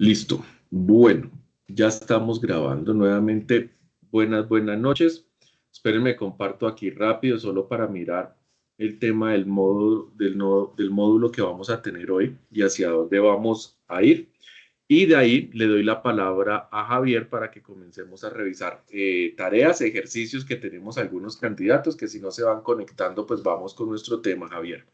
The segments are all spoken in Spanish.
Listo. Bueno, ya estamos grabando nuevamente. Buenas noches. Espérenme, comparto aquí rápido, solo para mirar el tema del módulo que vamos a tener hoy y hacia dónde vamos a ir. Y de ahí le doy la palabra a Javier para que comencemos a revisar tareas, ejercicios que tenemos algunos candidatos que si no se van conectando, pues vamos con nuestro tema, Javier.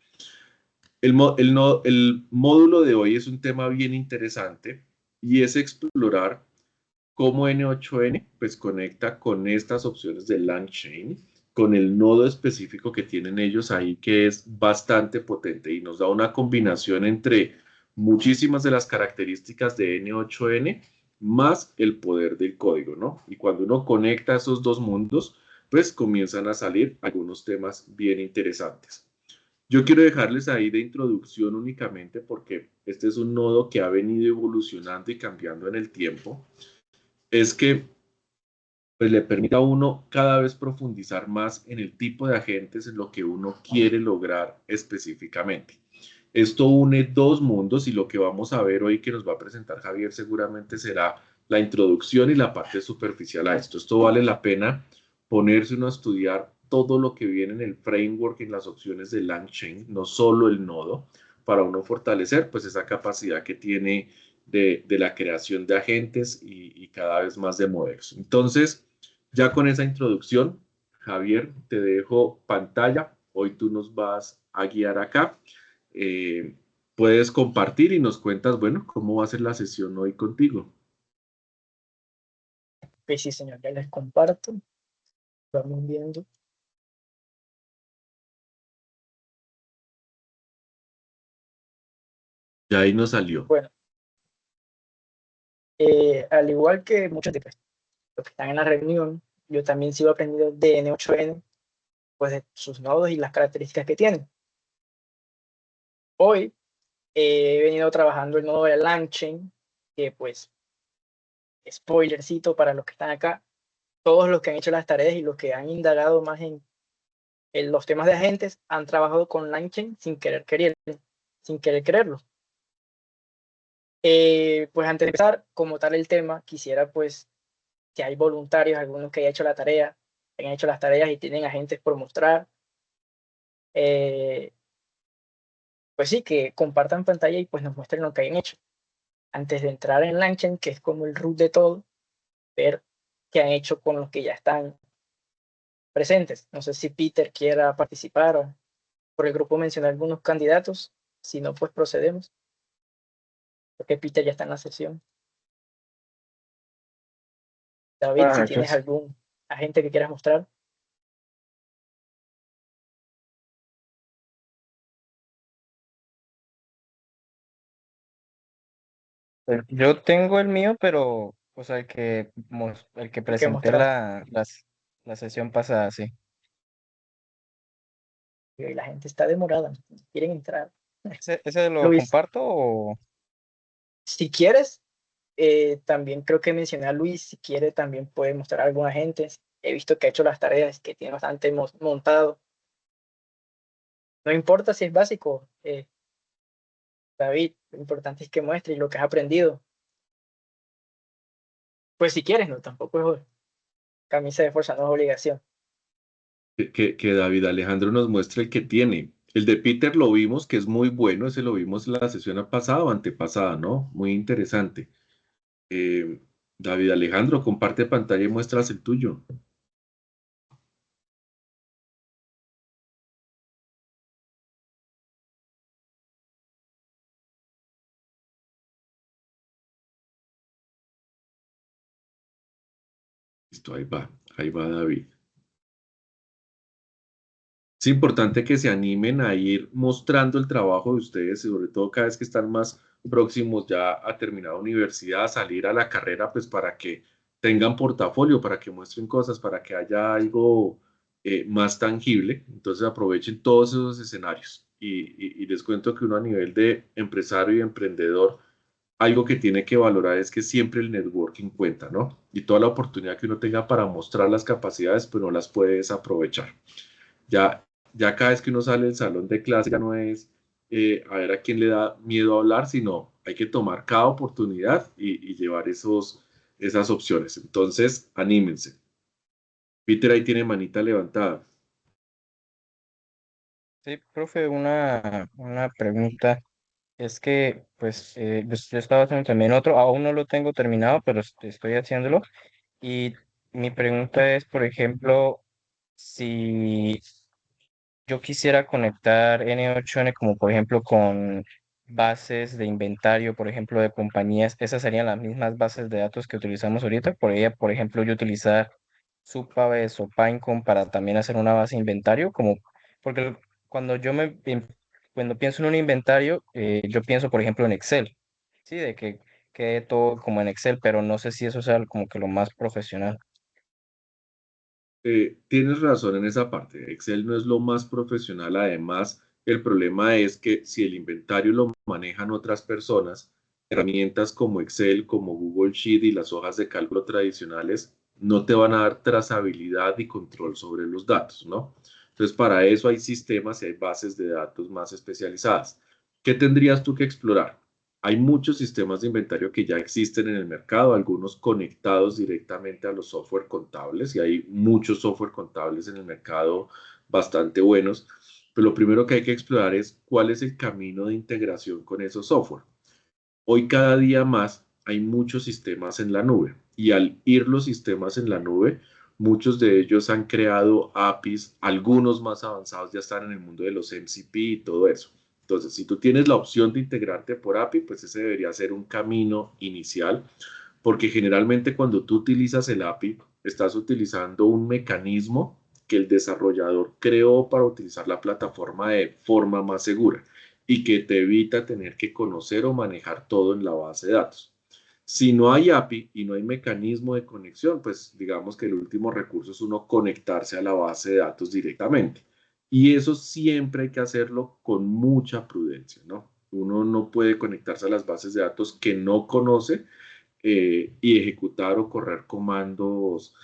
El módulo de hoy es un tema bien interesante y es explorar cómo N8N pues conecta con estas opciones de LangChain, con el nodo específico que tienen ellos ahí que es bastante potente y nos da una combinación entre muchísimas de las características de N8N más el poder del código, ¿no? Y cuando uno conecta esos dos mundos, pues comienzan a salir algunos temas bien interesantes. Yo quiero dejarles ahí de introducción únicamente porque este es un nodo que ha venido evolucionando y cambiando en el tiempo. Es que pues, le permite a uno cada vez profundizar más en el tipo de agentes en lo que uno quiere lograr específicamente. Esto une dos mundos y lo que vamos a ver hoy que nos va a presentar Javier seguramente será la introducción y la parte superficial a esto. Esto vale la pena ponerse uno a estudiar todo lo que viene en el framework, en las opciones de LangChain, no solo el nodo, para uno fortalecer pues esa capacidad que tiene de la creación de agentes y cada vez más de modelos. Entonces, ya con esa introducción, Javier, te dejo pantalla. Hoy tú nos vas a guiar acá. Eh, Puedes compartir y nos cuentas, bueno, cómo va a ser la sesión hoy contigo. Pues sí, señor, ya les comparto. Vamos viendo. Ya ahí nos salió. Bueno, al igual que muchos de los que están en la reunión, yo también sigo aprendiendo de N8N, pues de sus nodos y las características que tienen. Hoy he venido trabajando el nodo de LangChain, que pues, spoilercito para los que están acá, todos los que han hecho las tareas y los que han indagado más en los temas de agentes han trabajado con LangChain sin querer quererlo. Pues antes de empezar, como tal el tema, quisiera pues que hay voluntarios, algunos que hayan hecho la tarea, han hecho las tareas y tienen agentes por mostrar, pues sí, que compartan pantalla y pues nos muestren lo que hayan hecho. Antes de entrar en LangChain, que es como el root de todo, ver qué han hecho con los que ya están presentes. No sé si Peter quiera participar o por el grupo mencionar algunos candidatos, si no, pues procedemos, porque Peter ya está en la sesión. David, Buenas si tienes noches. algún agente que quieras mostrar. Yo tengo el mío, pero o sea, el que El que presenté mostraste. la sesión pasada, sí. Y la gente está demorada, quieren entrar. ¿Ese lo Luis, comparto o si quieres, también creo que mencioné a Luis, si quiere también puede mostrar a algún agente. He visto que ha hecho las tareas, que tiene bastante montado. No importa si es básico, David, lo importante es que muestres lo que has aprendido. Pues si quieres, no, tampoco es camisa de fuerza, no es obligación. Que David Alejandro nos muestre el que tiene. El de Peter lo vimos, que es muy bueno, ese lo vimos la sesión pasada o antepasada, ¿no? Muy interesante. Eh, David Alejandro, comparte pantalla y muestras el tuyo. Listo, ahí va David. Es importante que se animen a ir mostrando el trabajo de ustedes, sobre todo cada vez que están más próximos ya a terminar la universidad, a salir a la carrera, pues para que tengan portafolio, para que muestren cosas, para que haya algo más tangible. Entonces aprovechen todos esos escenarios. Y les cuento que uno a nivel de empresario y emprendedor, algo que tiene que valorar es que siempre el networking cuenta, ¿no? Y toda la oportunidad que uno tenga para mostrar las capacidades, pues no las puede desaprovechar. Ya, cada vez que uno sale del salón de clase ya no es a ver a quién le da miedo hablar, sino Hay que tomar cada oportunidad y llevar esas opciones. Entonces, anímense. Peter ahí tiene manita levantada. Sí, profe, una pregunta. Es que, pues, yo estaba haciendo también otro, aún no lo tengo terminado, pero estoy haciéndolo. Y mi pregunta es, por ejemplo, si yo quisiera conectar N8N como por ejemplo con bases de inventario, por ejemplo, de compañías, esas serían las mismas bases de datos que utilizamos ahorita. Podría, por ejemplo, yo utilizar Supabase o Pinecone para también hacer una base de inventario, como porque cuando cuando pienso en un inventario, yo pienso, por ejemplo, en Excel, sí, de que quede todo como en Excel, pero no sé si eso sea como que lo más profesional. Tienes razón en esa parte. Excel no es lo más profesional. Además, el problema es que si el inventario lo manejan otras personas, herramientas como Excel, como Google Sheet y las hojas de cálculo tradicionales no te van a dar trazabilidad y control sobre los datos, ¿no? Entonces, para eso hay sistemas y hay bases de datos más especializadas. ¿Qué tendrías tú que explorar? Hay muchos sistemas de inventario que ya existen en el mercado, algunos conectados directamente a los software contables, y hay muchos software contables en el mercado bastante buenos. Pero lo primero que hay que explorar es cuál es el camino de integración con esos software. Hoy cada día más hay muchos sistemas en la nube, y al ir los sistemas en la nube, muchos de ellos han creado APIs, algunos más avanzados ya están en el mundo de los MCP y todo eso. Entonces, si tú tienes la opción de integrarte por API, pues ese debería ser un camino inicial, porque generalmente cuando tú utilizas el API, estás utilizando un mecanismo que el desarrollador creó para utilizar la plataforma de forma más segura y que te evita tener que conocer o manejar todo en la base de datos. Si no hay API y no hay mecanismo de conexión, pues digamos que el último recurso es uno conectarse a la base de datos directamente. Y eso siempre hay que hacerlo con mucha prudencia, ¿no? Uno no puede conectarse a las bases de datos que no conoce y ejecutar o correr comandos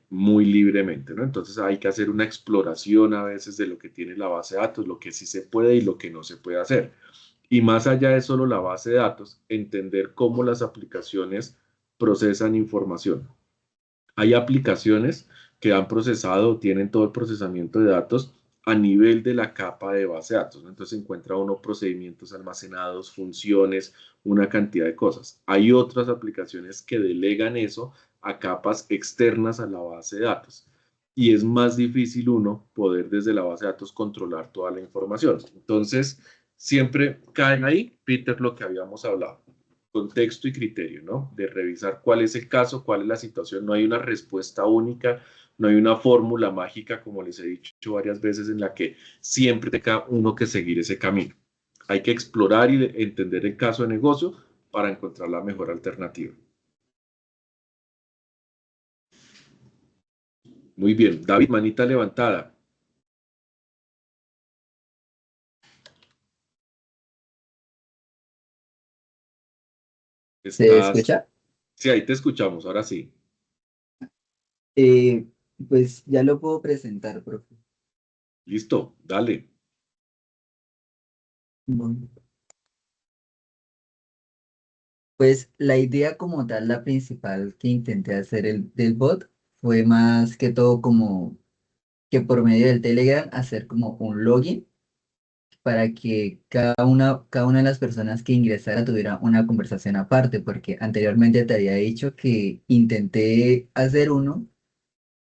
muy libremente, ¿no? Entonces hay que hacer una exploración a veces de lo que tiene la base de datos, lo que sí se puede y lo que no se puede hacer. Y más allá de solo la base de datos, entender cómo las aplicaciones procesan información. Hay aplicaciones que han procesado o tienen todo el procesamiento de datos a nivel de la capa de base de datos, ¿no? Entonces encuentra uno procedimientos almacenados, funciones, una cantidad de cosas. Hay otras aplicaciones que delegan eso a capas externas a la base de datos. Y es más difícil uno poder desde la base de datos controlar toda la información. Entonces, siempre caen ahí, Peter, lo que habíamos hablado, contexto y criterio, ¿no? De revisar cuál es el caso, cuál es la situación. No hay una respuesta única, no hay una fórmula mágica, como les he dicho varias veces, en la que siempre tenga uno que seguir ese camino. Hay que explorar y entender el caso de negocio para encontrar la mejor alternativa. Muy bien, David, manita levantada. ¿Se Estás, escucha? sí, ahí te escuchamos, ahora sí. Eh, pues ya lo puedo presentar, profe. Listo, dale. Bueno, pues la idea como tal, la principal que intenté hacer del bot, fue más que todo como que por medio del Telegram hacer como un login para que cada una de las personas que ingresara tuviera una conversación aparte, porque anteriormente te había dicho que intenté hacer uno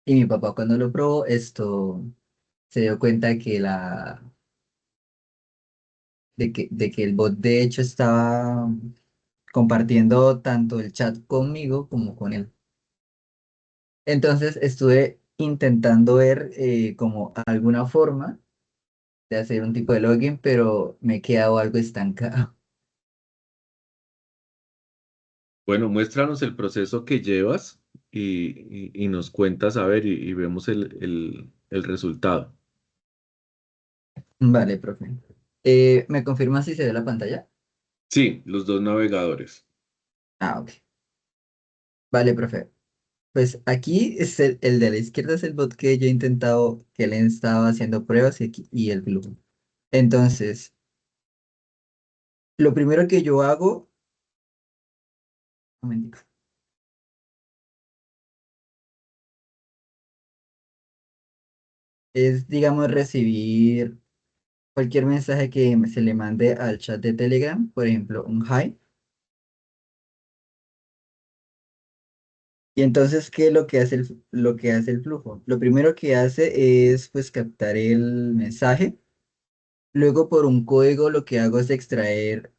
y mi papá cuando lo probó esto se dio cuenta de que el bot de hecho estaba compartiendo tanto el chat conmigo como con él. Entonces estuve intentando ver como alguna forma de hacer un tipo de login, pero me he quedado algo estancado. Bueno, muéstranos el proceso que llevas y nos cuentas, a ver, y vemos el resultado. Vale, profe. ¿Me confirma si se ve la pantalla? Sí, los dos navegadores. Ah, ok. Vale, profe. Pues aquí es el de la izquierda es el bot que yo he intentado, que le he estado haciendo pruebas y el flujo. Entonces, lo primero que yo hago, un momentico, es, digamos, recibir cualquier mensaje que se le mande al chat de Telegram, por ejemplo, un hi. Y entonces, ¿qué es lo que hace lo que hace el flujo? Lo primero que hace es, pues, captar el mensaje. Luego, por un código, lo que hago es extraer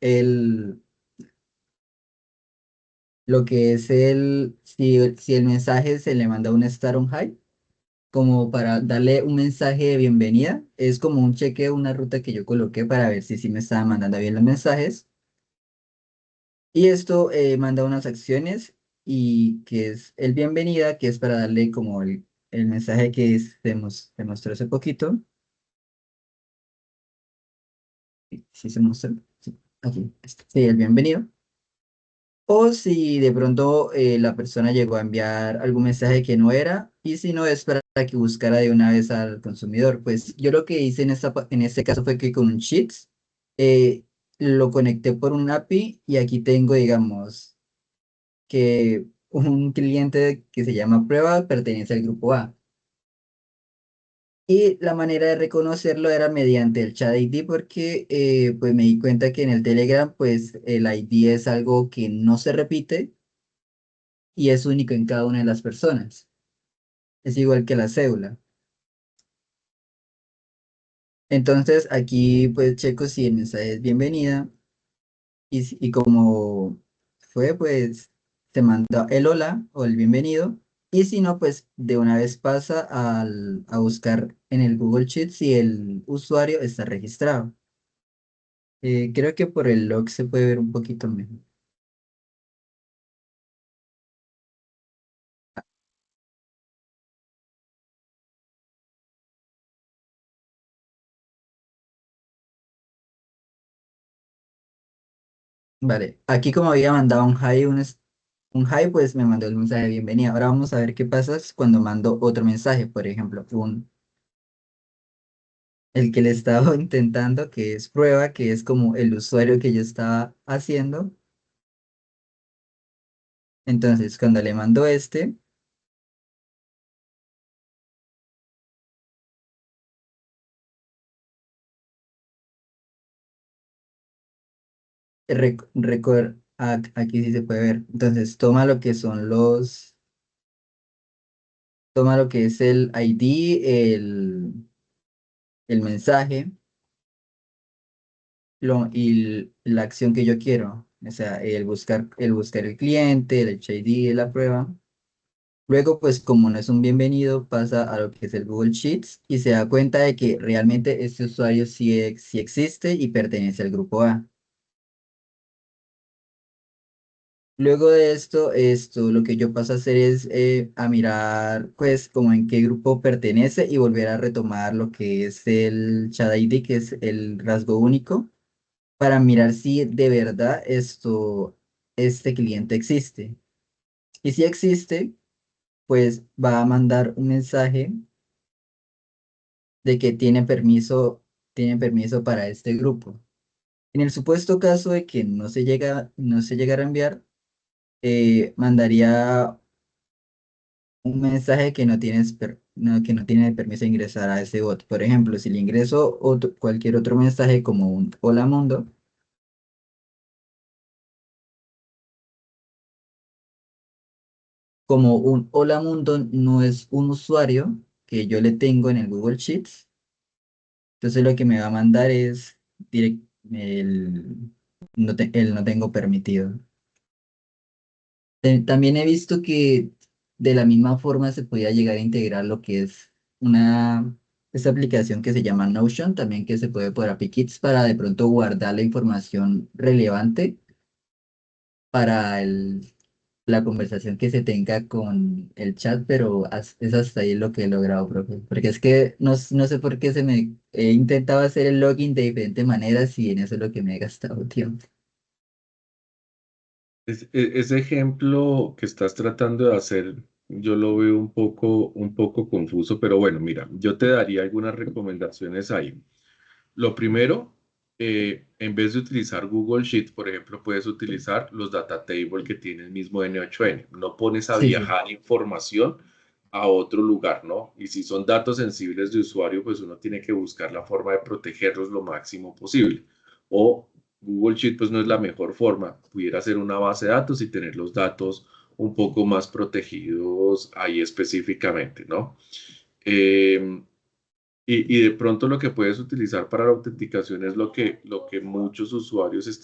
lo que es si el mensaje se le manda un star, un hi, como para darle un mensaje de bienvenida. Es como un chequeo, una ruta que yo coloqué para ver si sí me estaba mandando bien los mensajes. Y esto manda unas acciones y que es el bienvenida, que es para darle como el mensaje que se mostró hace poquito. Sí, se mostró. Sí, aquí. Sí, el bienvenido. O si de pronto la persona llegó a enviar algún mensaje que no era, y si no es para que buscara de una vez al consumidor. Pues yo lo que hice en este caso fue que con un Sheets eh, lo conecté por un API y aquí tengo, digamos, que un cliente que se llama Prueba pertenece al grupo A. Y la manera de reconocerlo era mediante el chat ID porque pues me di cuenta que en el Telegram pues el ID es algo que no se repite y es único en cada una de las personas. Es igual que la cédula. Entonces aquí pues checo si el mensaje es bienvenida y como fue pues te manda el hola o el bienvenido y si no pues de una vez pasa a buscar en el Google Sheet si el usuario está registrado. Creo que por el log se puede ver un poquito mejor. Vale, aquí como había mandado un hi, un hi, pues me mandó el mensaje de bienvenida. Ahora vamos a ver qué pasa cuando mando otro mensaje, por ejemplo, el que le estaba intentando, que es prueba, que es como el usuario que yo estaba haciendo. Entonces, cuando le mando este, aquí sí se puede ver. Entonces, toma lo que es el ID, el mensaje y la acción que yo quiero. O sea, el buscar el cliente, el HID, la prueba. Luego, pues como no es un bienvenido, pasa a lo que es el Google Sheets y se da cuenta de que realmente este usuario sí existe y pertenece al grupo A. Luego de esto lo que yo paso a hacer es a mirar, pues, como en qué grupo pertenece y volver a retomar lo que es el Chat ID, que es el rasgo único, para mirar si de verdad este cliente existe. Y si existe, pues va a mandar un mensaje de que tiene permiso para este grupo. En el supuesto caso de que no se llegara a enviar, mandaría un mensaje que que no tiene permiso de ingresar a ese bot. Por ejemplo, si le ingreso cualquier otro mensaje como un hola mundo, como un hola mundo no es un usuario que yo le tengo en el Google Sheets, entonces lo que me va a mandar es el el no tengo permitido. También he visto que de la misma forma se podía llegar a integrar lo que es esta aplicación que se llama Notion, también que se puede por API Kits para de pronto guardar la información relevante para la conversación que se tenga con el chat, pero es hasta ahí lo que he logrado, profe. Porque es que no sé por qué he intentado hacer el login de diferentes maneras y en eso es lo que me he gastado tiempo. Ese ejemplo que estás tratando de hacer, yo lo veo un poco confuso, pero bueno, mira, yo te daría algunas recomendaciones ahí. Lo primero en vez de utilizar Google Sheet, por ejemplo, puedes utilizar los data table que tiene el mismo N8N. No pones a Sí, sí. viajar información a otro lugar, ¿no? Y si son datos sensibles de usuario, pues uno tiene que buscar la forma de protegerlos lo máximo posible. O Google Sheet, pues no es la mejor forma. Pudiera ser una base de datos y tener los datos un poco más protegidos ahí específicamente, ¿no? Eh, y de pronto lo que puedes utilizar para la autenticación es lo que muchos usuarios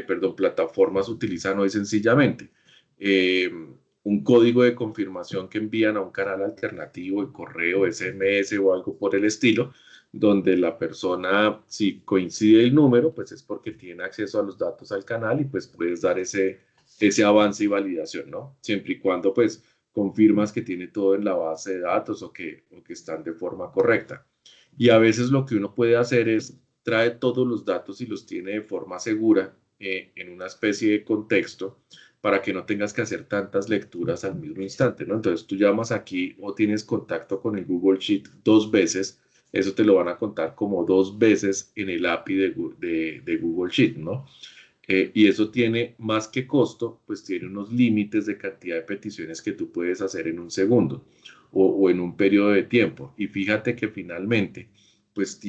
perdón, plataformas utilizan hoy sencillamente. eh, un código de confirmación que envían a un canal alternativo de correo, SMS o algo por el estilo, donde la persona, si coincide el número, pues es porque tiene acceso a los datos al canal y pues puedes dar ese avance y validación, ¿no? Siempre y cuando pues confirmas que tiene todo en la base de datos o que están de forma correcta. Y a veces lo que uno puede hacer es trae todos los datos y los tiene de forma segura en una especie de contexto para que no tengas que hacer tantas lecturas al mismo instante, ¿no? Entonces tú llamas aquí o tienes contacto con el Google Sheet 2 veces, eso te lo van a contar como 2 veces en el API de Google Sheet, ¿no? Y eso tiene más que costo, pues tiene unos límites de cantidad de peticiones que tú puedes hacer en un segundo o en un periodo de tiempo. Y fíjate que finalmente, pues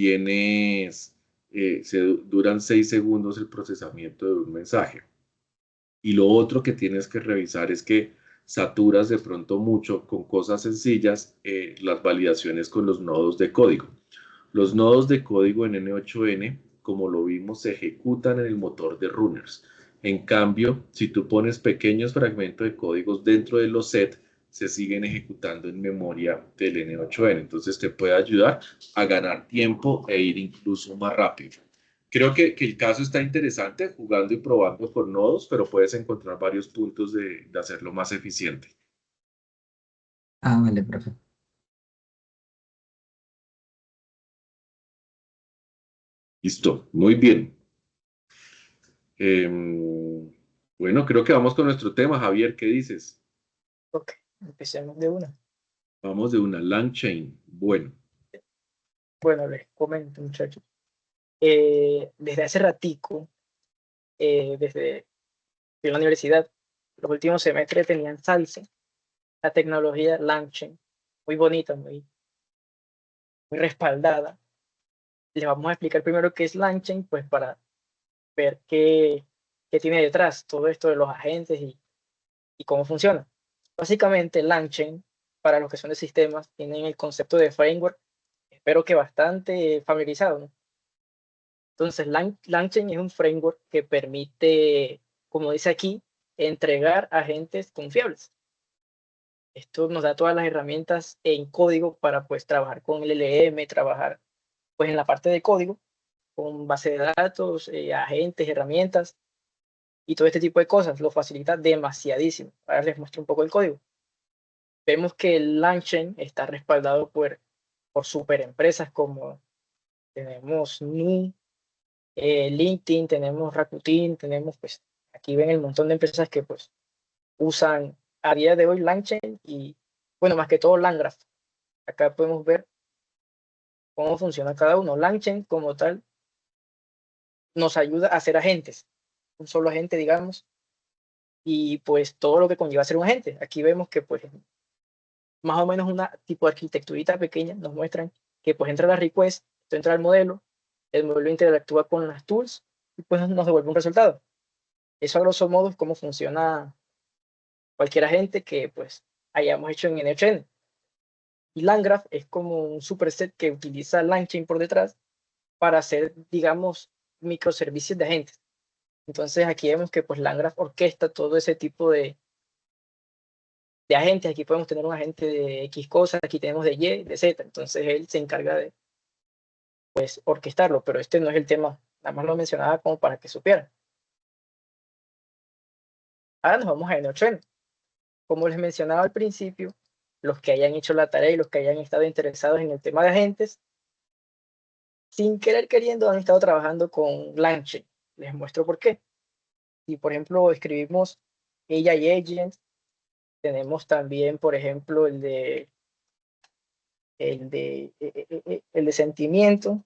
duran 6 segundos el procesamiento de un mensaje. Y lo otro que tienes que revisar es que saturas de pronto mucho con cosas sencillas las validaciones con los nodos de código. Los nodos de código en N8N, como lo vimos, se ejecutan en el motor de runners. En cambio, si tú pones pequeños fragmentos de códigos dentro de los set, se siguen ejecutando en memoria del N8N. Entonces te puede ayudar a ganar tiempo e ir incluso más rápido. Creo que el caso está interesante jugando y probando con nodos, pero puedes encontrar varios puntos de hacerlo más eficiente. Ah, vale, profe. Listo, muy bien. Bueno, creo que vamos con nuestro tema, Javier, ¿qué dices? Ok, empecemos de una. Vamos de una LangChain. Bueno, Bueno, les comento, muchachos. Desde hace ratico, desde la universidad, los últimos semestres tenían Salsa, la tecnología LangChain, muy bonita, muy respaldada. Les vamos a explicar primero qué es LangChain, pues para ver qué tiene detrás todo esto de los agentes y cómo funciona. Básicamente, LangChain, para los que son de sistemas, tienen el concepto de framework, espero que bastante familiarizado, ¿no? Entonces, LangChain es un framework que permite, como dice aquí, entregar agentes confiables. Esto nos da todas las herramientas en código para pues trabajar con el LLM, trabajar pues en la parte de código, con base de datos, agentes, herramientas y todo este tipo de cosas. Lo facilita demasiadísimo. Ahora les muestro un poco el código. Vemos que el LangChain está respaldado por super empresas como tenemos Nu, LinkedIn, tenemos Rakuten, tenemos pues aquí ven el montón de empresas que pues usan a día de hoy LangChain y bueno, más que todo LangGraph. Acá podemos ver cómo funciona cada uno. LangChain como tal nos ayuda a hacer agentes, un solo agente digamos, y pues todo lo que conlleva ser un agente. Aquí vemos que pues más o menos una tipo de arquitecturita pequeña nos muestran que pues entra la request, esto entra al modelo, el modelo interactúa con las tools y pues nos devuelve un resultado. Eso a grosso modo es cómo funciona cualquier agente que pues hayamos hecho en N8N. Y LangGraph es como un superset que utiliza LangChain por detrás para hacer, digamos, microservicios de agentes. Entonces aquí vemos que pues LangGraph orquesta todo ese tipo de agentes. Aquí podemos tener un agente de X cosas, aquí tenemos de Y, de Z. Entonces él se encarga de pues orquestarlo, pero este no es el tema. Nada más lo mencionaba como para que supieran. Ahora nos vamos a N8N. Como les mencionaba al principio, los que hayan hecho la tarea y los que hayan estado interesados en el tema de agentes, sin querer queriendo han estado trabajando con LangChain. Les muestro por qué. Si por ejemplo escribimos AI Agent, tenemos también, por ejemplo, el de sentimiento,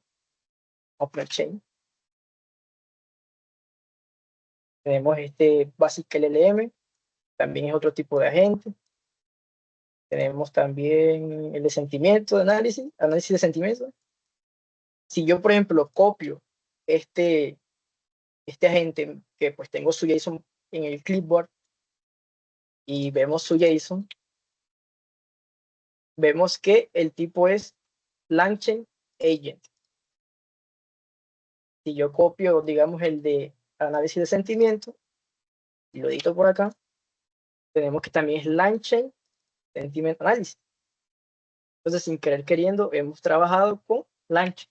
OpenChain. Tenemos este Basic LLM, también es otro tipo de agente. Tenemos también el de sentimiento, de análisis de sentimiento. Si yo, por ejemplo, copio este agente, que pues tengo su JSON en el clipboard, y vemos su JSON, vemos que el tipo es LangChain Agent. Si yo copio, digamos, el de análisis de sentimiento, y lo edito por acá, tenemos que también es LangChain Sentiment Analysis. Entonces, sin querer queriendo, hemos trabajado con LangChain.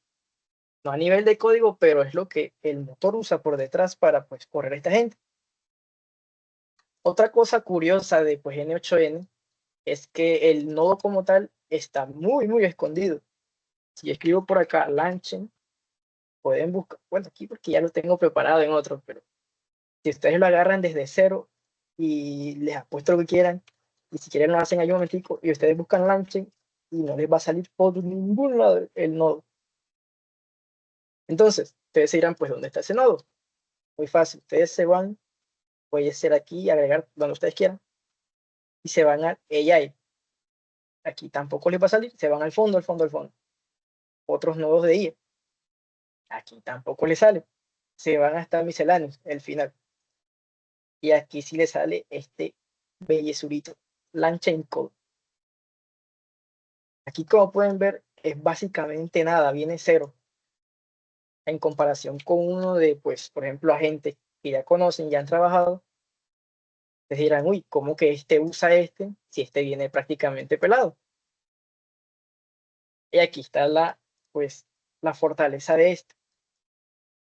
No a nivel de código, pero es lo que el motor usa por detrás para pues correr esta gente. Otra cosa curiosa de pues N8N es que el nodo como tal está muy escondido. Si escribo por acá LangChain, pueden buscar, bueno, aquí porque ya lo tengo preparado en otro, pero si ustedes lo agarran desde cero y les apuesto lo que quieran, y si quieren lo hacen ahí un momentico, y ustedes buscan LangChain y no les va a salir por ningún lado el nodo. Entonces, ustedes se dirán, pues, ¿dónde está ese nodo? Muy fácil, ustedes se van, puede ser aquí, agregar donde ustedes quieran, y se van a AI. Aquí tampoco les va a salir, se van al fondo. Otros nodos de IA. Aquí tampoco les sale. Se van hasta misceláneos, el final. Y aquí sí les sale este bellezurito, LangChain Code. Aquí, como pueden ver, es básicamente nada, viene cero. En comparación con uno de, pues, por ejemplo, agentes que ya conocen, ya han trabajado, les dirán, uy, ¿cómo que este usa este si este viene prácticamente pelado? Y aquí está pues, la fortaleza de este.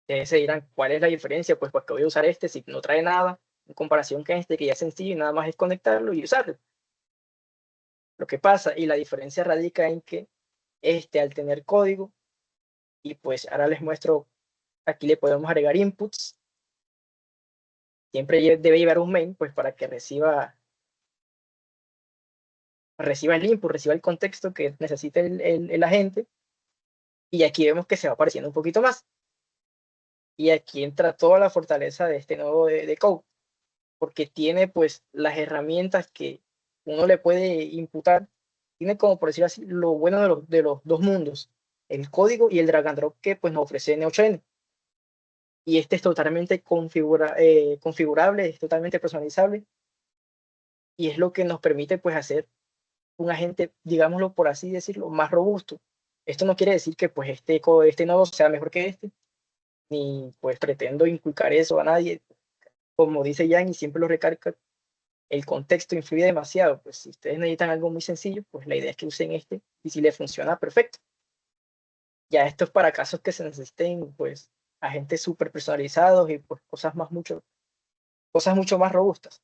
Ustedes se dirán, ¿cuál es la diferencia? Pues porque voy a usar este si no trae nada, en comparación con este que ya es sencillo y nada más es conectarlo y usarlo. Lo que pasa, y la diferencia radica en que al tener código, y pues ahora les muestro, aquí le podemos agregar inputs, siempre debe llevar un main, pues para que reciba el input, reciba el contexto que necesite el agente, y aquí vemos que se va apareciendo un poquito más. Y aquí entra toda la fortaleza de este nodo de code, porque tiene pues las herramientas que uno le puede imputar, tiene como por decir así lo bueno de los dos mundos, el código y el drag and drop que pues nos ofrece N8N. Y este es totalmente configurable, es totalmente personalizable, y es lo que nos permite pues hacer un agente, digámoslo por así decirlo, más robusto. Esto no quiere decir que pues este nodo sea mejor que este, ni pues pretendo inculcar eso a nadie. Como dice Jan y siempre lo recarga, el contexto influye demasiado. Pues si ustedes necesitan algo muy sencillo, pues la idea es que usen este, y si le funciona, perfecto. Ya esto es para casos que se necesiten pues agentes súper personalizados y pues cosas mucho más robustas.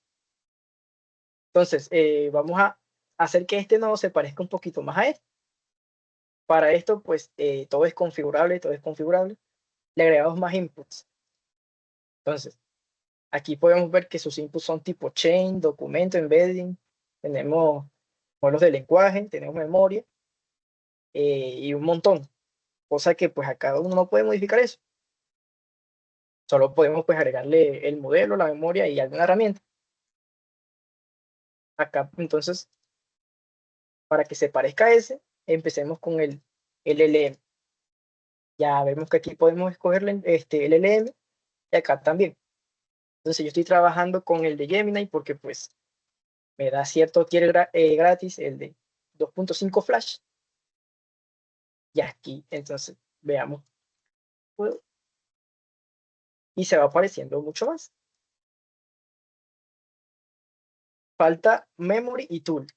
Entonces, vamos a hacer que este nodo se parezca un poquito más a este. Para esto, pues todo es configurable. Le agregamos más inputs. Entonces, aquí podemos ver que sus inputs son tipo chain, documento, embedding. Tenemos modelos de lenguaje, tenemos memoria y un montón. Cosa que pues a cada uno no puede modificar eso. Solo podemos pues agregarle el modelo, la memoria y alguna herramienta. Acá entonces, para que se parezca a ese, empecemos con el LLM. Ya vemos que aquí podemos escogerle el LLM y acá también. Entonces yo estoy trabajando con el de Gemini porque pues me da cierto tier gratis, el de 2.5 Flash. Y aquí, entonces, veamos. Y se va apareciendo mucho más. Falta memory y tool.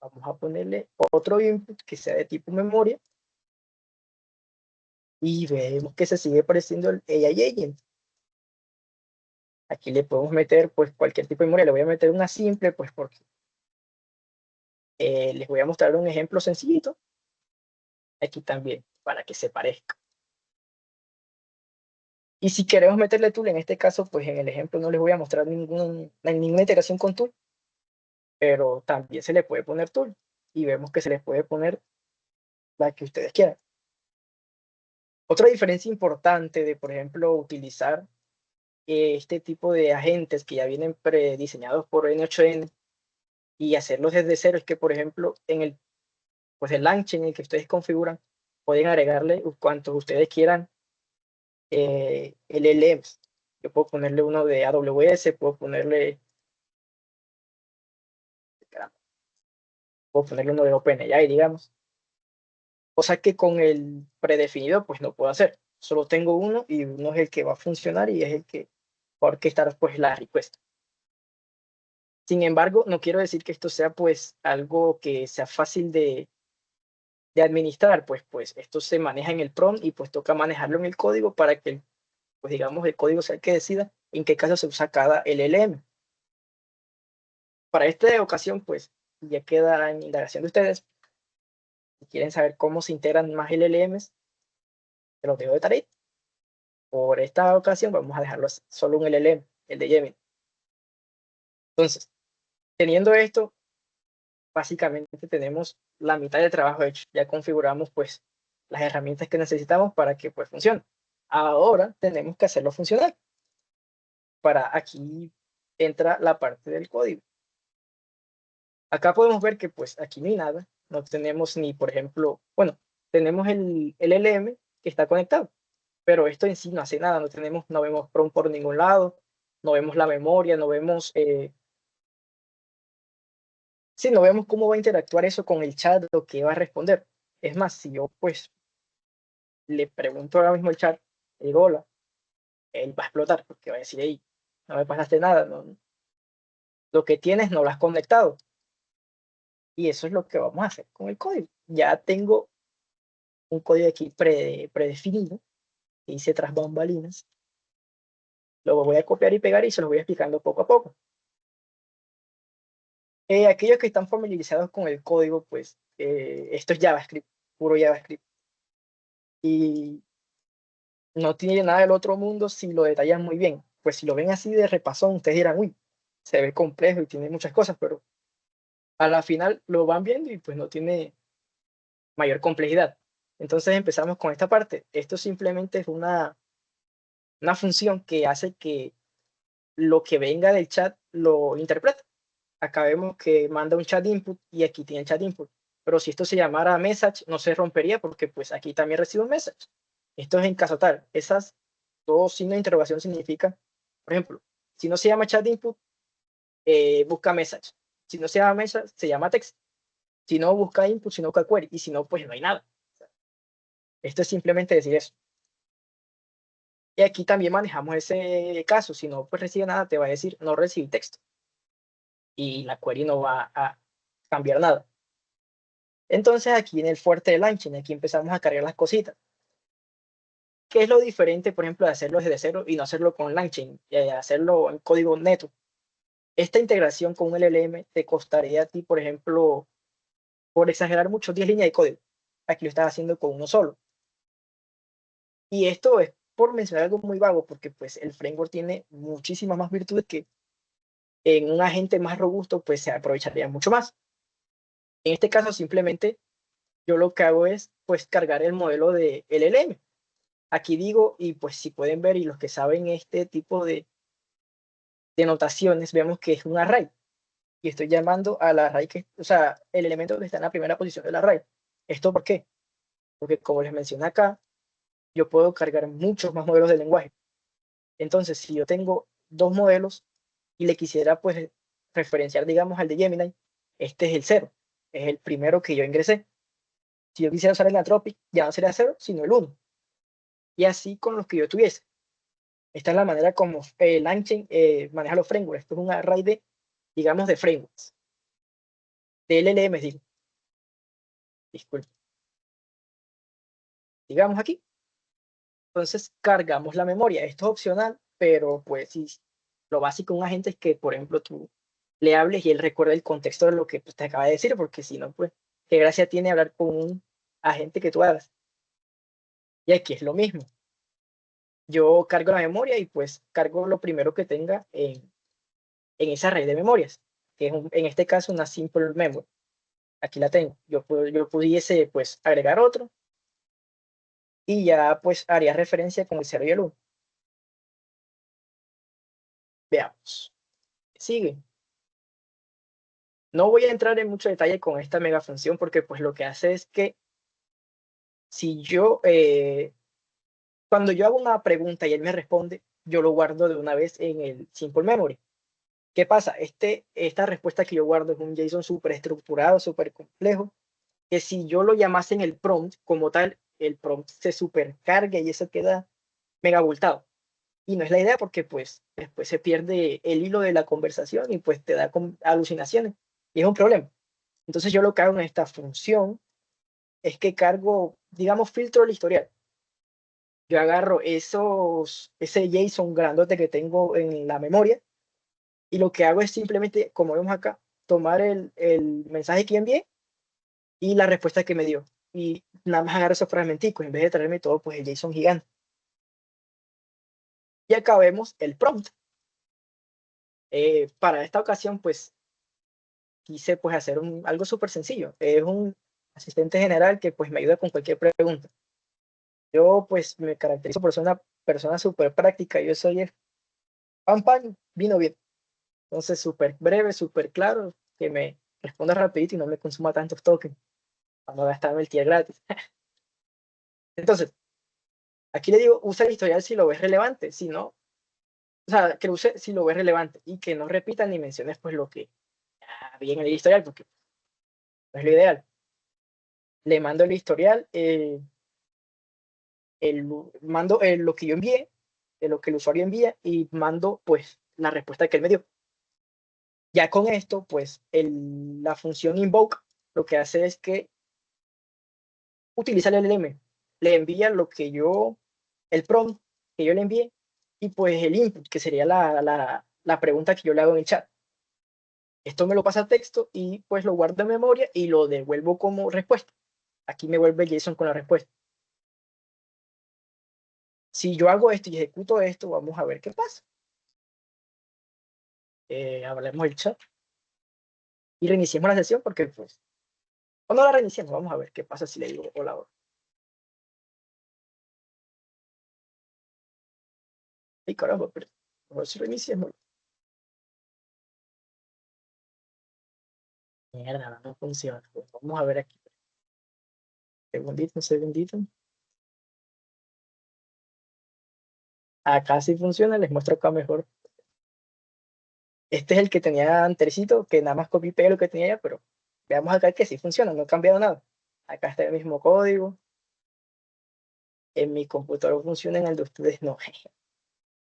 Vamos a ponerle otro input que sea de tipo memoria. Y vemos que se sigue apareciendo el AI Agent. Aquí le podemos meter pues cualquier tipo de memoria. Le voy a meter una simple pues porque les voy a mostrar un ejemplo sencillito. Aquí también, para que se parezca. Y si queremos meterle tool, en este caso, pues en el ejemplo no les voy a mostrar ninguna integración con tool, pero también se le puede poner tool. Y vemos que se les puede poner la que ustedes quieran. Otra diferencia importante de, por ejemplo, utilizar este tipo de agentes que ya vienen prediseñados por N8N y hacerlos desde cero es que, por ejemplo, en el, pues el LangChain en el que ustedes configuran, pueden agregarle cuantos ustedes quieran LLMs. Yo puedo ponerle uno de AWS, puedo ponerle uno de OpenAI, digamos. Cosa que con el predefinido, pues no puedo hacer. Solo tengo uno y uno es el que va a funcionar y es el que va a orquestar pues la request. Sin embargo, no quiero decir que esto sea pues algo que sea fácil de administrar, pues esto se maneja en el prompt y pues toca manejarlo en el código para que, pues digamos, el código sea el que decida en qué caso se usa cada LLM. Para esta ocasión, pues ya queda en indagación de ustedes. Si quieren saber cómo se integran más LLMs, se los dejo de tarea. Por esta ocasión vamos a dejarlo solo un LLM, el de Gemini. Entonces, teniendo esto, básicamente tenemos la mitad del trabajo hecho. Ya configuramos pues las herramientas que necesitamos para que pues funcione. Ahora tenemos que hacerlo funcionar. Para aquí entra la parte del código. Acá podemos ver que pues aquí no hay nada. No tenemos ni, por ejemplo, bueno, tenemos el LLM que está conectado, pero esto en sí no hace nada. No vemos prompt por ningún lado, no vemos la memoria, no vemos cómo va a interactuar eso con el chat o qué va a responder. Es más, si yo pues le pregunto ahora mismo al chat, le digo hola, él va a explotar porque va a decir, hey, no me pasaste nada, no, lo que tienes no lo has conectado. Y eso es lo que vamos a hacer con el código. Ya tengo un código aquí predefinido que hice tras bambalinas. Lo voy a copiar y pegar y se los voy explicando poco a poco. Aquellos que están familiarizados con el código, pues esto es JavaScript, puro JavaScript. Y no tiene nada del otro mundo si lo detallan muy bien. Pues si lo ven así de repasón, ustedes dirán, uy, se ve complejo y tiene muchas cosas, pero a la final lo van viendo y pues no tiene mayor complejidad. Entonces empezamos con esta parte. Esto simplemente es una función que hace que lo que venga del chat lo interprete. Acá vemos que manda un chat input y aquí tiene el chat input. Pero si esto se llamara message, no se rompería porque pues aquí también recibe un message. Esto es en caso tal. Esas dos signos de interrogación significan, por ejemplo, si no se llama chat input, busca message. Si no se llama message, se llama text. Si no, busca input, si no, busca query. Y si no, pues no hay nada. Esto es simplemente decir eso. Y aquí también manejamos ese caso. Si no pues recibe nada, te va a decir no recibí texto. Y la query no va a cambiar nada. Entonces aquí en el fuerte de LangChain, aquí empezamos a cargar las cositas. ¿Qué es lo diferente, por ejemplo, de hacerlo desde cero y no hacerlo con LangChain, hacerlo en código neto? Esta integración con un LLM te costaría a ti, por ejemplo, por exagerar mucho, 10 líneas de código. Aquí lo estás haciendo con uno solo. Y esto es por mencionar algo muy vago, porque pues el framework tiene muchísimas más virtudes que en un agente más robusto pues se aprovecharía mucho más. En este caso simplemente yo lo que hago es pues cargar el modelo de LLM. Aquí digo, y pues si pueden ver y los que saben este tipo de notaciones, vemos que es un array. Y estoy llamando al array o sea, el elemento que está en la primera posición del array. ¿Esto por qué? Porque como les mencioné acá, yo puedo cargar muchos más modelos de lenguaje. Entonces, si yo tengo dos modelos y le quisiera pues referenciar, digamos, al de Gemini, este es el 0, es el primero que yo ingresé. Si yo quisiera usar el Anthropic, ya no sería 0, sino el 1. Y así con los que yo tuviese. Esta es la manera como LangChain maneja los frameworks. Esto es un array de, digamos, de frameworks. De LLM, digo. Disculpe. Digamos aquí. Entonces cargamos la memoria. Esto es opcional, pero pues sí, lo básico de un agente es que, por ejemplo, tú le hables y él recuerde el contexto de lo que pues, te acaba de decir, porque si no, pues, ¿qué gracia tiene hablar con un agente que tú hagas? Y aquí es lo mismo. Yo cargo la memoria y pues cargo lo primero que tenga en esa red de memorias, que es en este caso una simple memory. Aquí la tengo. Yo pudiese pues agregar otro y ya pues haría referencia con el 0 y el 1. Veamos. Sigue. No voy a entrar en mucho detalle con esta mega función porque pues lo que hace es que si yo, cuando yo hago una pregunta y él me responde, yo lo guardo de una vez en el simple memory. ¿Qué pasa? Esta respuesta que yo guardo es un JSON súper estructurado, súper complejo, que si yo lo llamase en el prompt como tal, el prompt se supercarga y eso queda mega abultado. Y no es la idea porque pues después se pierde el hilo de la conversación y pues te da alucinaciones. Y es un problema. Entonces yo lo que hago en esta función es que cargo, digamos, filtro el historial. Yo agarro ese JSON grandote que tengo en la memoria y lo que hago es simplemente, como vemos acá, tomar el mensaje que envié y la respuesta que me dio. Y nada más agarro esos fragmenticos en vez de traerme todo pues el JSON gigante. Y acá vemos el prompt. Para esta ocasión pues quise pues hacer algo súper sencillo. Es un asistente general que pues me ayuda con cualquier pregunta. Yo pues me caracterizo por ser una persona súper práctica. Yo soy el pan pan, vino bien. Entonces súper breve, súper claro, que me responda rapidito y no me consuma tantos tokens para no gastarme el tier gratis. Entonces, aquí le digo, usa el historial si lo ves relevante, si no, o sea, que lo use si lo ves relevante y que no repitan ni menciones pues lo que ya vi en el historial, porque no es lo ideal. Le mando el historial, mando lo que yo envié, de lo que el usuario envía y mando pues la respuesta que él me dio. Ya con esto, pues la función invoke lo que hace es que utiliza el LLM, le envía lo que el prompt que yo le envié y pues el input, que sería la pregunta que yo le hago en el chat. Esto me lo pasa a texto y pues lo guardo en memoria y lo devuelvo como respuesta. Aquí me vuelve JSON con la respuesta. Si yo hago esto y ejecuto esto, vamos a ver qué pasa. Hablemos el chat y reiniciemos la sesión porque pues, cuando la reiniciemos, vamos a ver qué pasa si le digo hola. Ay, caramba, pero a ver si reiniciemos. Mierda, no funciona. Pues vamos a ver aquí. Segundito, un segundito. Acá sí funciona, les muestro acá mejor. Este es el que tenía antercito, que nada más copié y pegué lo que tenía ya, pero veamos acá que sí funciona, no ha cambiado nada. Acá está el mismo código. En mi computador funciona, en el de ustedes no.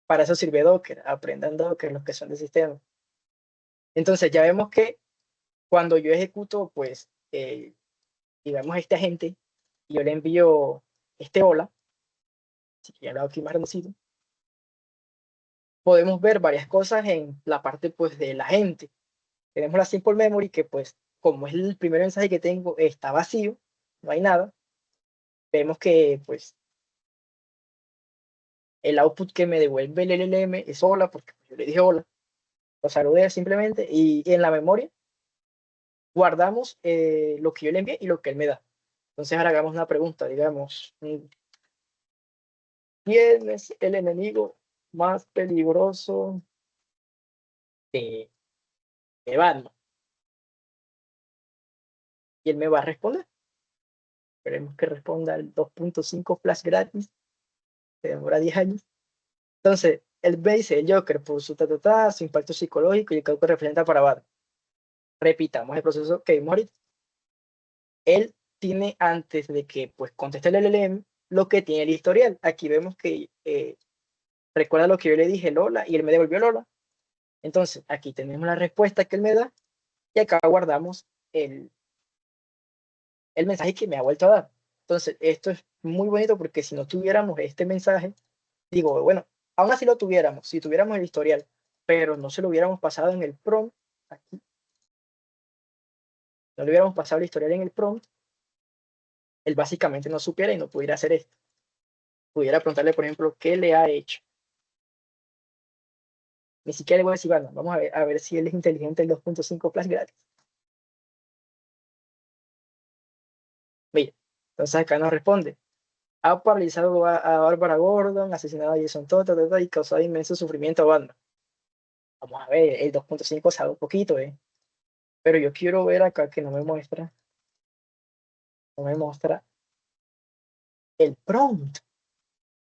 Para eso sirve Docker, aprendan Docker los que son de sistema. Entonces ya vemos que cuando yo ejecuto, pues, digamos, este agente, y yo le envío este hola, si ya lo hago aquí más reducido, podemos ver varias cosas en la parte, pues, del agente. Tenemos la simple memory que, pues, como es el primer mensaje que tengo, está vacío, no hay nada. Vemos que, pues, el output que me devuelve el LLM es hola, porque yo le dije hola, lo saludé simplemente, y en la memoria guardamos lo que yo le envié y lo que él me da. Entonces ahora hagamos una pregunta, digamos, ¿quién es el enemigo más peligroso de, de Batman? Y él me va a responder. Esperemos que responda el 2.5 flash gratis, se demora 10 años. Entonces, él me dice, el Joker, por su su impacto psicológico y el que representa para Batman. Repitamos el proceso que vimos ahorita. Él tiene, antes de que pues conteste el LLM, lo que tiene el historial. Aquí vemos que recuerda lo que yo le dije, Lola, y él me devolvió Lola. Entonces, aquí tenemos la respuesta que él me da y acá guardamos el mensaje que me ha vuelto a dar. Entonces, esto es muy bonito porque si no tuviéramos este mensaje, digo, bueno, aún así lo tuviéramos, si tuviéramos el historial, pero no se lo hubiéramos pasado en el prompt, aquí, no le hubiéramos pasado el historial en el prompt, él básicamente no supiera y no pudiera hacer esto. Pudiera preguntarle, por ejemplo, qué le ha hecho. Ni siquiera le voy a decir, bueno, vamos a ver si él es inteligente el 2.5 Plus gratis. Mira, entonces acá nos responde. Ha paralizado a Bárbara Gordon, asesinado a Jason Todd y causado inmenso sufrimiento a Batman. Vamos a ver, el 2.5 sabe un poquito, pero yo quiero ver acá que no me muestra el prompt.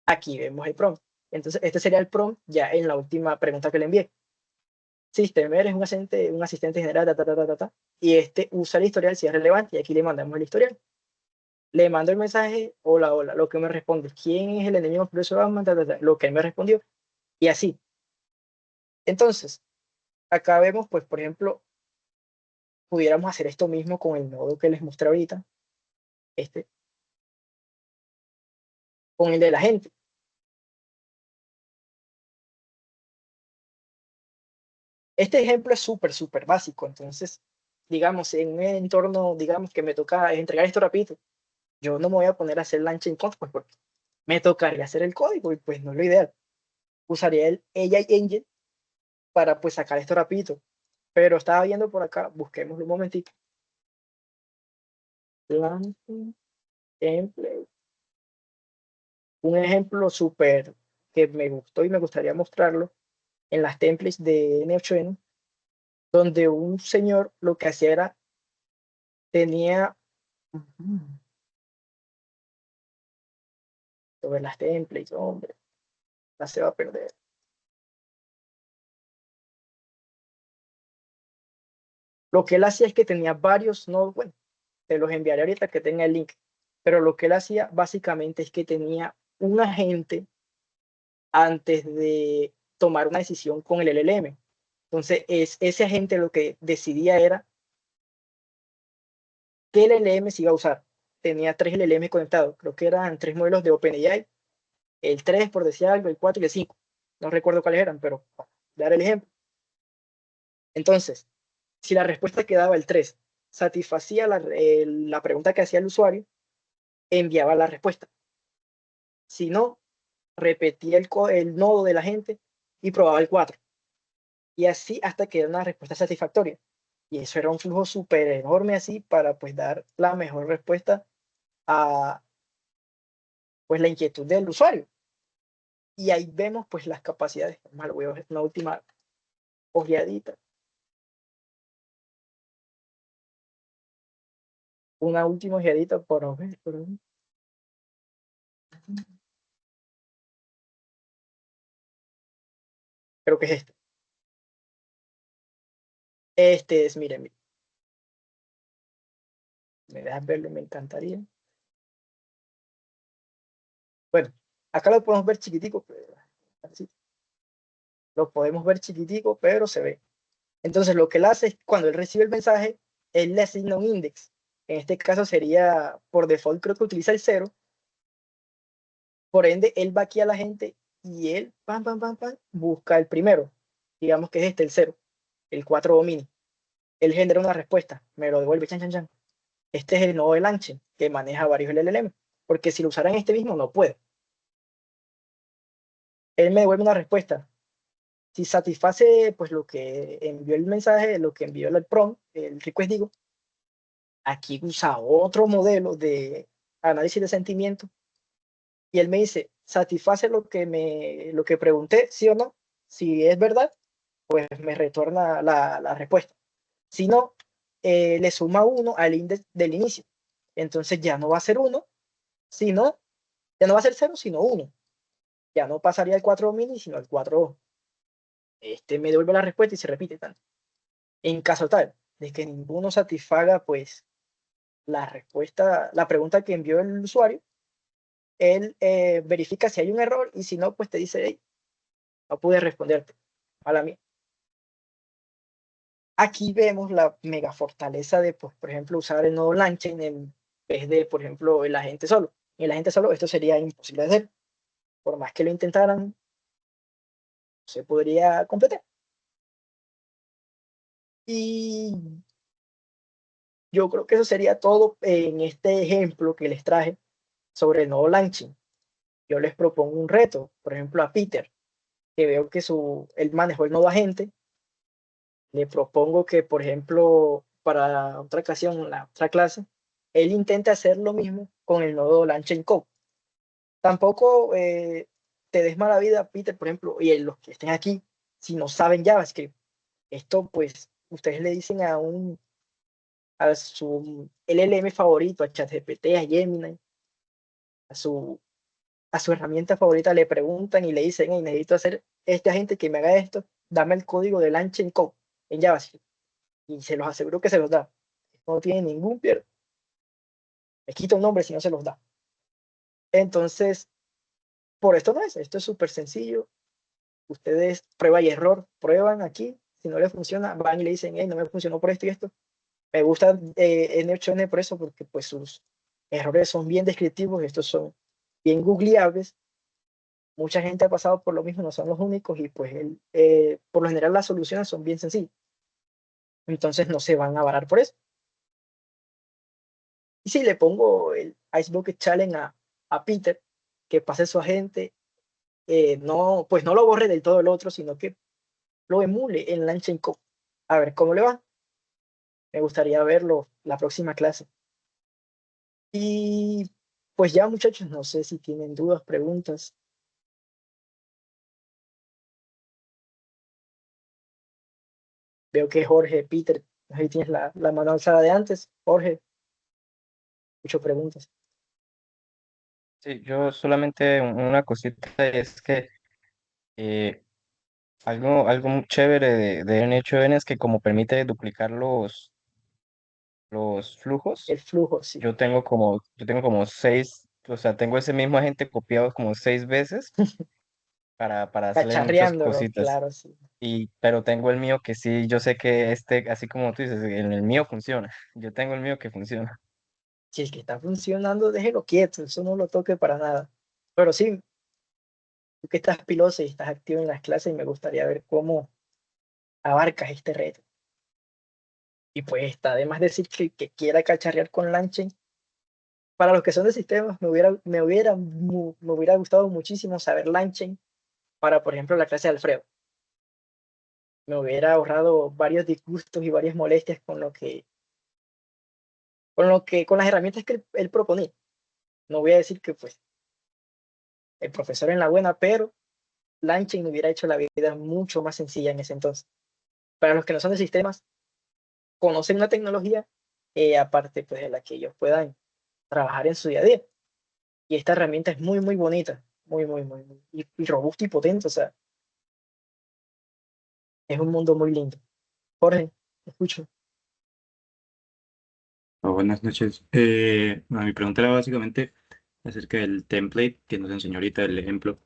Aquí vemos el prompt. Entonces, este sería el prompt ya en la última pregunta que le envié. Systemer es un asistente general, y este usa el historial si es relevante, y aquí le mandamos el historial. Le mando el mensaje, hola, hola, lo que me responde, ¿quién es el enemigo furioso de Batman? Lo que él me respondió, y así. Entonces, acá vemos, pues, por ejemplo, pudiéramos hacer esto mismo con el nodo que les mostré ahorita, con el de la gente. Este ejemplo es súper básico, entonces, digamos, en un entorno, digamos, que me toca entregar esto rapidito, yo no me voy a poner a hacer LangChain conf, pues porque me tocaría hacer el código y pues no es lo ideal. Usaría el AI Engine para pues sacar esto rapidito. Pero estaba viendo por acá, busquémoslo un momentito. LangChain template. Un ejemplo súper que me gustó y me gustaría mostrarlo en las templates de N8N, donde un señor lo que hacía era, tenía sobre las templates, hombre, la se va a perder. Lo que él hacía es que tenía varios nodos, bueno, te los enviaré ahorita que tenga el link, pero lo que él hacía básicamente es que tenía un agente antes de tomar una decisión con el LLM. Entonces, ese agente lo que decidía era qué LLM se iba a usar. Tenía 3 LLM conectados, creo que eran 3 modelos de OpenAI, el 3 por decir algo, el 4 y el 5. No recuerdo cuáles eran, pero para dar el ejemplo. Entonces, si la respuesta que daba el 3 satisfacía la pregunta que hacía el usuario, enviaba la respuesta. Si no, repetía el nodo de la gente y probaba el 4. Y así hasta que era una respuesta satisfactoria. Y eso era un flujo súper enorme así para pues dar la mejor respuesta a pues la inquietud del usuario. Y ahí vemos pues las capacidades. Malo, voy a ver una última ojeadita. Una última ojeadita por ver. Creo que es este. Este es, miren, me dejas verlo, me encantaría. Bueno, acá lo podemos ver chiquitico, pero así. Lo podemos ver chiquitico, pero se ve. Entonces, lo que él hace es cuando él recibe el mensaje, él le asigna un index. En este caso sería, por default, creo que utiliza el 0. Por ende, él va aquí a la gente y él, pam, busca el primero. Digamos que es este, el 0, el 4 domini. Él genera una respuesta, me lo devuelve, chan. Este es el nodo de LangChain, que maneja varios LLM, porque si lo usaran este mismo, no puede. Él me devuelve una respuesta. Si satisface pues lo que envió el mensaje, lo que envió el prompt, el request, digo, aquí usa otro modelo de análisis de sentimiento y él me dice, satisface lo que pregunté, sí o no. Si es verdad, pues me retorna la respuesta. Si no, le suma 1 al índice del inicio. Entonces ya no va a ser 1, sino, ya no va a ser 0, sino 1. Ya no pasaría el 4 mini, sino el 4. Me devuelve la respuesta y se repite tanto. En caso tal de que ninguno satisfaga, pues, la respuesta, la pregunta que envió el usuario, él verifica si hay un error y si no, pues te dice, hey, no pude responderte, mala mía. Aquí vemos la mega fortaleza de, pues, por ejemplo, usar el nodo LangChain en vez de, por ejemplo, el agente solo. En el agente solo esto sería imposible de hacer. Por más que lo intentaran, se podría completar. Y yo creo que eso sería todo en este ejemplo que les traje sobre el nodo LangChain. Yo les propongo un reto, por ejemplo, a Peter, que veo que él manejó el nodo agente. Le propongo que, por ejemplo, para otra ocasión, la otra clase, él intente hacer lo mismo con el nodo LangChain Code. Tampoco te des mala vida, Peter, por ejemplo, y los que estén aquí, si no saben JavaScript. Esto, pues, ustedes le dicen a su LLM favorito, a ChatGPT, a Gemini, a su, a su herramienta favorita, le preguntan y le dicen, hey, necesito hacer este agente que me haga esto, dame el código del LangChain Code en JavaScript. Y se los aseguro que se los da. No tiene ningún pierde. Me quita un nombre si no se los da. Entonces, por esto no es, esto es súper sencillo. Ustedes prueba y error, prueban aquí, si no les funciona, van y le dicen, hey, no me funcionó por esto y esto. Me gusta N8N por eso, porque pues sus errores son bien descriptivos, estos son bien googleables. Mucha gente ha pasado por lo mismo, no son los únicos, y pues por lo general las soluciones son bien sencillas. Entonces no se van a varar por eso. Y si le pongo el Ice Bucket Challenge a Peter, que pase su agente, no, pues no lo borre del todo el otro, sino que lo emule en LangChain Code. A ver cómo le va. Me gustaría verlo la próxima clase. Y pues ya, muchachos, no sé si tienen dudas, preguntas. Veo que Jorge, Peter, ahí tienes la mano alzada de antes. Jorge, muchas preguntas. Sí, yo solamente una cosita es que eh, algo muy chévere de N8N es que como permite duplicar los flujos, El flujo, sí. yo tengo como 6, o sea, tengo ese mismo agente copiado como 6 veces para hacerle muchas Cacharreándolo, cositas. claro, sí. Pero tengo el mío que sí, yo sé que así como tú dices, en el mío funciona. Yo tengo el mío que funciona. Si el que está funcionando, déjelo quieto, eso no lo toque para nada. Pero sí, tú que estás piloso y estás activo en las clases, me gustaría ver cómo abarcas este reto. Y pues está además decir que el que quiera cacharrear con LangChain, para los que son de sistemas, me hubiera gustado muchísimo saber LangChain para, por ejemplo, la clase de Alfredo. Me hubiera ahorrado varios disgustos y varias molestias con las herramientas que él proponía. No voy a decir que pues el profesor en la buena, pero LangChain me hubiera hecho la vida mucho más sencilla en ese entonces. Para los que no son de sistemas, conocen una tecnología aparte pues de la que ellos puedan trabajar en su día a día. Y esta herramienta es muy, muy bonita, muy, y robusta y potente, o sea, es un mundo muy lindo. Jorge, te escucho. Buenas noches. Bueno, mi pregunta era básicamente acerca del template que nos enseñó ahorita el ejemplo.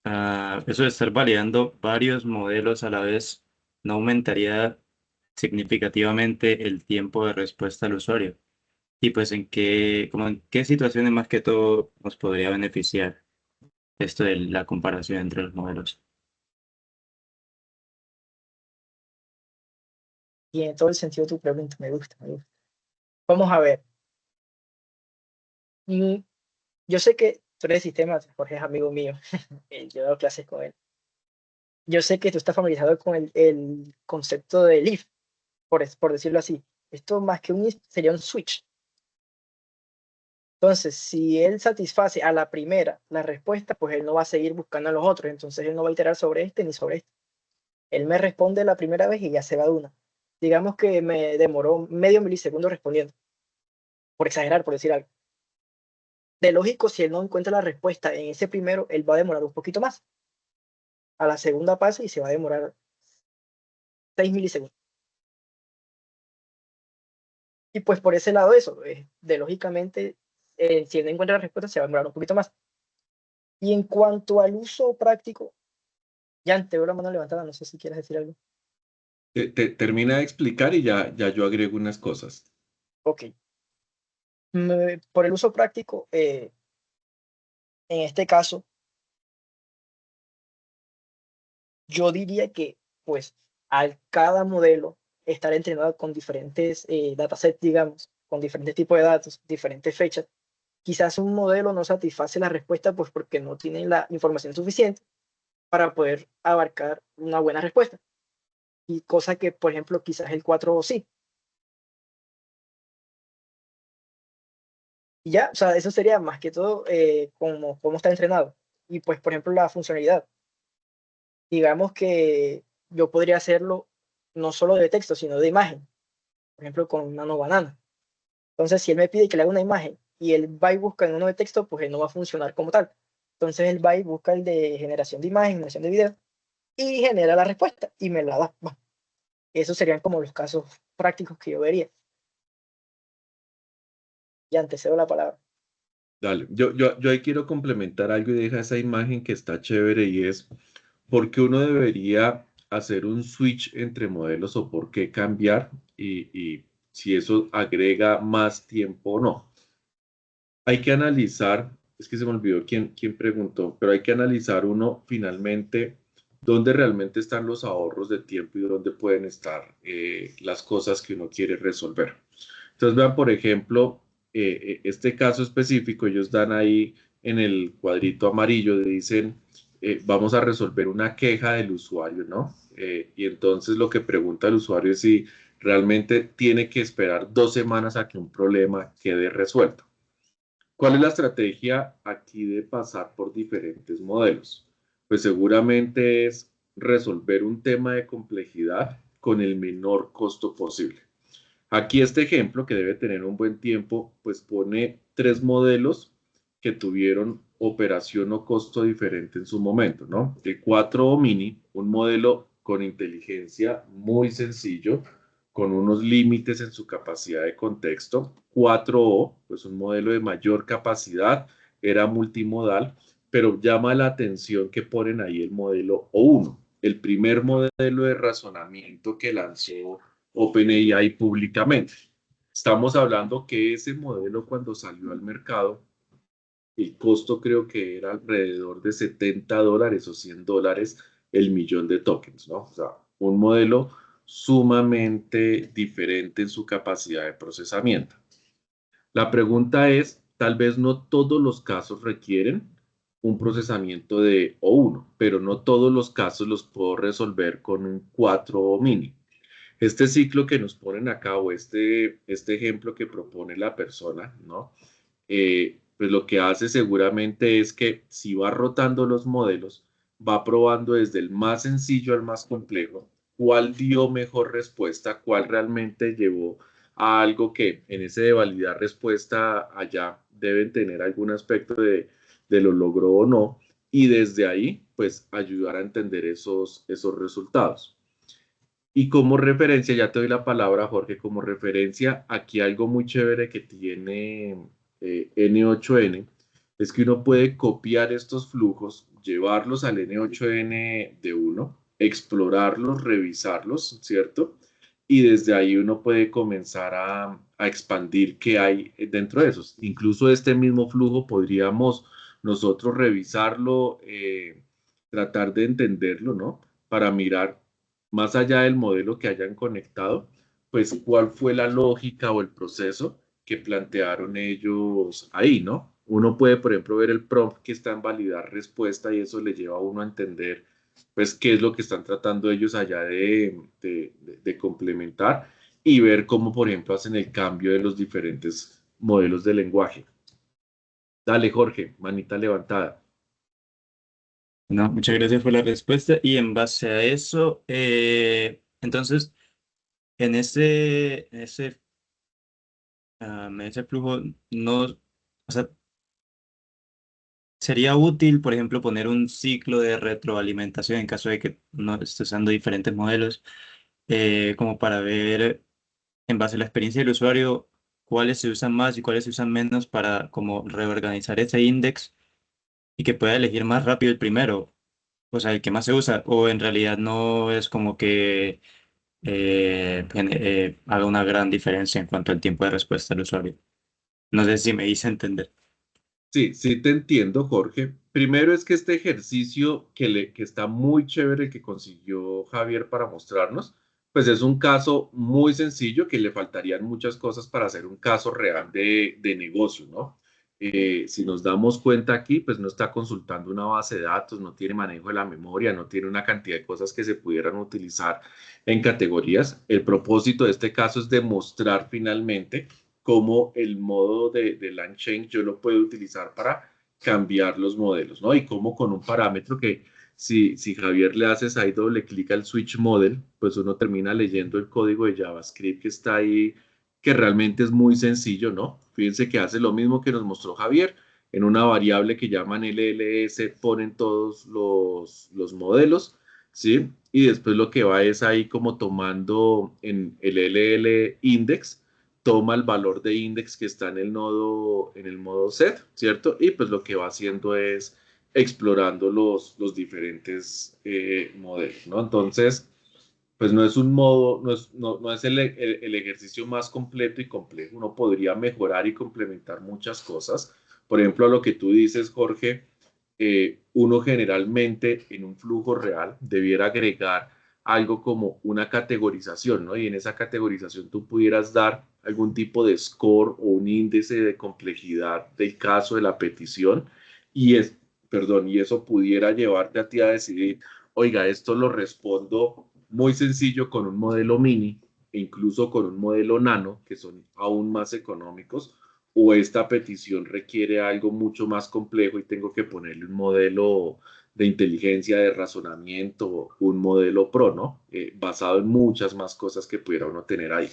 Eso de estar validando varios modelos a la vez, ¿no aumentaría significativamente el tiempo de respuesta al usuario? Y pues como en qué situaciones más que todo nos podría beneficiar esto de la comparación entre los modelos. Y en todo el sentido de tu pregunta, me gusta, me gusta. Vamos a ver. Mm, Yo sé que tú eres de sistemas, Jorge es amigo mío, yo he dado clases con él. Yo sé que tú estás familiarizado con el concepto del if, por decirlo así. Esto más que un if sería un switch. Entonces, si él satisface a la primera la respuesta, pues él no va a seguir buscando a los otros. Entonces, él no va a iterar sobre este ni sobre este. Él me responde la primera vez y ya se va de una. Digamos que me demoró medio milisegundo respondiendo, por exagerar, por decir algo. De lógico, si él no encuentra la respuesta en ese primero, él va a demorar un poquito más. A la segunda pasa y se va a demorar 6 milisegundos. Y pues por ese lado eso, de lógicamente, si él no encuentra la respuesta, se va a demorar un poquito más. Y en cuanto al uso práctico, ya te veo la mano levantada, no sé si quieres decir algo. Termina de explicar y ya yo agrego unas cosas. Ok. Por el uso práctico, en este caso, yo diría que, pues, al cada modelo estar entrenado con diferentes datasets, digamos, con diferentes tipos de datos, diferentes fechas, quizás un modelo no satisface la respuesta, pues porque no tiene la información suficiente para poder abarcar una buena respuesta. Y cosa que, por ejemplo, quizás el 4 sí. Y ya, o sea, eso sería más que todo cómo está entrenado. Y pues, por ejemplo, la funcionalidad. digamos que yo podría hacerlo no solo de texto, sino de imagen, por ejemplo, con Nano Banana. Entonces, si él me pide que le haga una imagen y él va y busca en uno de texto, pues él no va a funcionar como tal. Entonces, él va y busca el de generación de imagen, generación de video, y genera la respuesta y me la da. Va. Esos serían como los casos prácticos que yo vería. Ya te cedo la palabra. Dale, yo ahí quiero complementar algo y deja esa imagen que está chévere y es por qué uno debería hacer un switch entre modelos o por qué cambiar y si eso agrega más tiempo o no. Hay que analizar, es que se me olvidó quién preguntó, pero hay que analizar uno finalmente dónde realmente están los ahorros de tiempo y dónde pueden estar las cosas que uno quiere resolver. Entonces vean, por ejemplo, este caso específico, ellos dan ahí en el cuadrito amarillo, dicen, vamos a resolver una queja del usuario, ¿no? Y entonces lo que pregunta el usuario es si realmente tiene que esperar 2 semanas a que un problema quede resuelto. ¿Cuál es la estrategia aquí de pasar por diferentes modelos? Pues seguramente es resolver un tema de complejidad con el menor costo posible. Aquí este ejemplo, que debe tener un buen tiempo, pues pone 3 modelos que tuvieron operación o costo diferente en su momento, ¿no? El 4O Mini, un modelo con inteligencia muy sencillo, con unos límites en su capacidad de contexto. 4O, pues un modelo de mayor capacidad, era multimodal, pero llama la atención que ponen ahí el modelo O1, el primer modelo de razonamiento que lanzó OpenAI públicamente. Estamos hablando que ese modelo cuando salió al mercado, el costo creo que era alrededor de $70 o $100 el millón de tokens, ¿no? O sea, un modelo sumamente diferente en su capacidad de procesamiento. La pregunta es, tal vez no todos los casos requieren un procesamiento de O1, pero no todos los casos los puedo resolver con un 4 mini. Este ciclo que nos ponen acá o este ejemplo que propone la persona, ¿no? Pues lo que hace seguramente es que si va rotando los modelos, va probando desde el más sencillo al más complejo, cuál dio mejor respuesta, cuál realmente llevó a algo que en ese de validar respuesta allá deben tener algún aspecto de lo logró o no, y desde ahí, pues ayudar a entender esos resultados. Y como referencia, ya te doy la palabra, Jorge, como referencia, aquí algo muy chévere que tiene N8N es que uno puede copiar estos flujos, llevarlos al N8N de uno, explorarlos, revisarlos, ¿cierto? Y desde ahí uno puede comenzar a expandir qué hay dentro de esos. Incluso este mismo flujo podríamos nosotros revisarlo, tratar de entenderlo, ¿no? Para mirar más allá del modelo que hayan conectado, pues cuál fue la lógica o el proceso que plantearon ellos ahí, ¿no? Uno puede, por ejemplo, ver el prompt que está en validar respuesta y eso le lleva a uno a entender, pues, qué es lo que están tratando ellos allá de complementar y ver cómo, por ejemplo, hacen el cambio de los diferentes modelos de lenguaje. Dale, Jorge, manita levantada. No, muchas gracias por la respuesta. Y en base a eso, entonces, en ese flujo, no, o sea, sería útil, por ejemplo, poner un ciclo de retroalimentación en caso de que uno esté usando diferentes modelos, como para ver, en base a la experiencia del usuario, cuáles se usan más y cuáles se usan menos para como reorganizar ese index y que pueda elegir más rápido el primero, o sea, el que más se usa, o en realidad no es como que haga una gran diferencia en cuanto al tiempo de respuesta del usuario. No sé si me hice entender. Sí, sí te entiendo, Jorge. Primero es que este ejercicio que está muy chévere que consiguió Javier para mostrarnos, pues es un caso muy sencillo que le faltarían muchas cosas para hacer un caso real de negocio, ¿no? Si nos damos cuenta aquí, pues no está consultando una base de datos, no tiene manejo de la memoria, no tiene una cantidad de cosas que se pudieran utilizar en categorías. El propósito de este caso es demostrar finalmente cómo el modo de LangChain yo lo puedo utilizar para cambiar los modelos, ¿no? Y cómo con un parámetro que si Javier le haces ahí doble clic al switch model, pues uno termina leyendo el código de JavaScript que está ahí, que realmente es muy sencillo, ¿no? Fíjense que hace lo mismo que nos mostró Javier. En una variable que llaman LLS ponen todos los modelos, ¿sí? Y después lo que va es ahí como tomando en el LL index, toma el valor de index que está en el modo set, ¿cierto? Y pues lo que va haciendo es explorando los diferentes modelos, ¿no? Entonces, pues no es un modo, no es el ejercicio más completo y complejo. Uno podría mejorar y complementar muchas cosas. Por ejemplo, a lo que tú dices, Jorge, uno generalmente en un flujo real debiera agregar algo como una categorización, ¿no? Y en esa categorización tú pudieras dar algún tipo de score o un índice de complejidad del caso de la petición y y eso pudiera llevarte a ti a decidir, oiga, esto lo respondo muy sencillo con un modelo mini e incluso con un modelo nano, que son aún más económicos, o esta petición requiere algo mucho más complejo y tengo que ponerle un modelo de inteligencia, de razonamiento, un modelo pro, ¿no? Basado en muchas más cosas que pudiera uno tener ahí.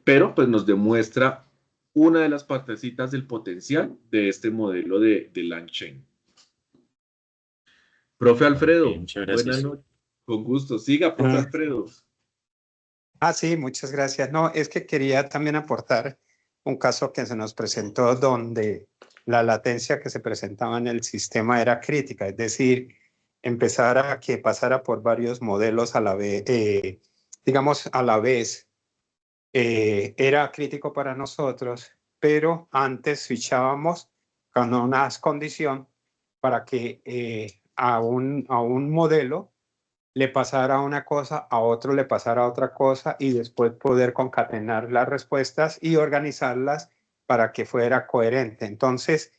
Pero pues nos demuestra una de las partecitas del potencial de este modelo de LangChain. Profe Alfredo, Muchas buenas gracias. noches. Con gusto. Siga, profe Alfredo. Sí, muchas gracias. No, es que quería también aportar un caso que se nos presentó donde la latencia que se presentaba en el sistema era crítica, es decir, empezar a que pasara por varios modelos a la vez, digamos a la vez, era crítico para nosotros, pero antes switchábamos con una condición para que a un modelo le pasara una cosa, a otro le pasara otra cosa y después poder concatenar las respuestas y organizarlas para que fuera coherente. Entonces,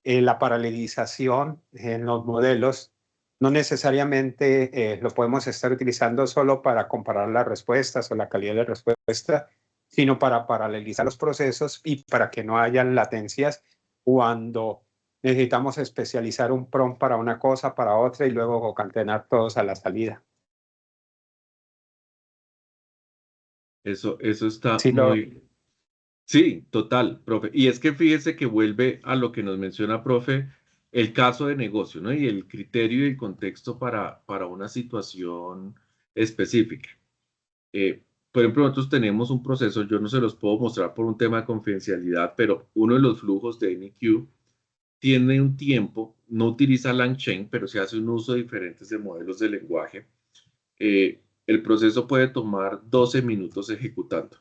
la paralelización en los modelos no necesariamente lo podemos estar utilizando solo para comparar las respuestas o la calidad de respuesta, sino para paralelizar los procesos y para que no haya latencias cuando necesitamos especializar un prompt para una cosa, para otra y luego concatenar todos a la salida. Eso está Sí, muy... Sí, total, profe. Y es que fíjese que vuelve a lo que nos menciona, profe, el caso de negocio, ¿no? Y el criterio y el contexto para una situación específica. Por ejemplo, nosotros tenemos un proceso, yo no se los puedo mostrar por un tema de confidencialidad, pero uno de los flujos de NQ tiene un tiempo, no utiliza LangChain, pero se hace un uso de diferentes de modelos de lenguaje. El proceso puede tomar 12 minutos ejecutando.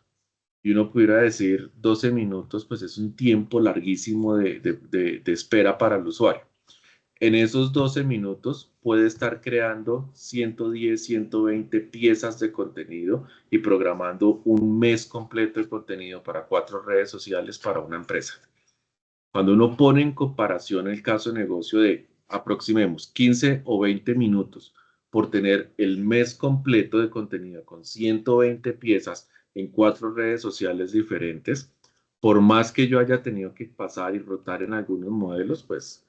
Y uno pudiera decir 12 minutos, pues es un tiempo larguísimo de espera para el usuario. En esos 12 minutos puede estar creando 110, 120 piezas de contenido y programando un mes completo de contenido para 4 redes sociales para una empresa. Cuando uno pone en comparación el caso de negocio de aproximemos 15 o 20 minutos por tener el mes completo de contenido con 120 piezas en 4 redes sociales diferentes, por más que yo haya tenido que pasar y rotar en algunos modelos, pues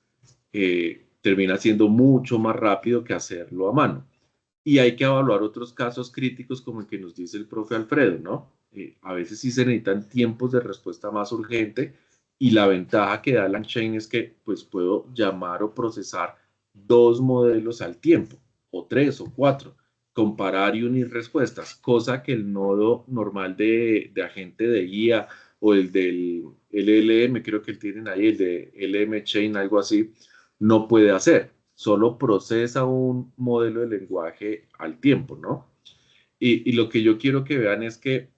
termina siendo mucho más rápido que hacerlo a mano. Y hay que evaluar otros casos críticos como el que nos dice el profe Alfredo, ¿no? A veces sí se necesitan tiempos de respuesta más urgente y la ventaja que da LangChain es que pues puedo llamar o procesar 2 modelos al tiempo, o 3 o 4, comparar y unir respuestas, cosa que el nodo normal de agente de guía o el del LLM, creo que tienen ahí, el de LM-Chain, algo así, no puede hacer. Solo procesa un modelo de lenguaje al tiempo, ¿no? Y lo que yo quiero que vean es que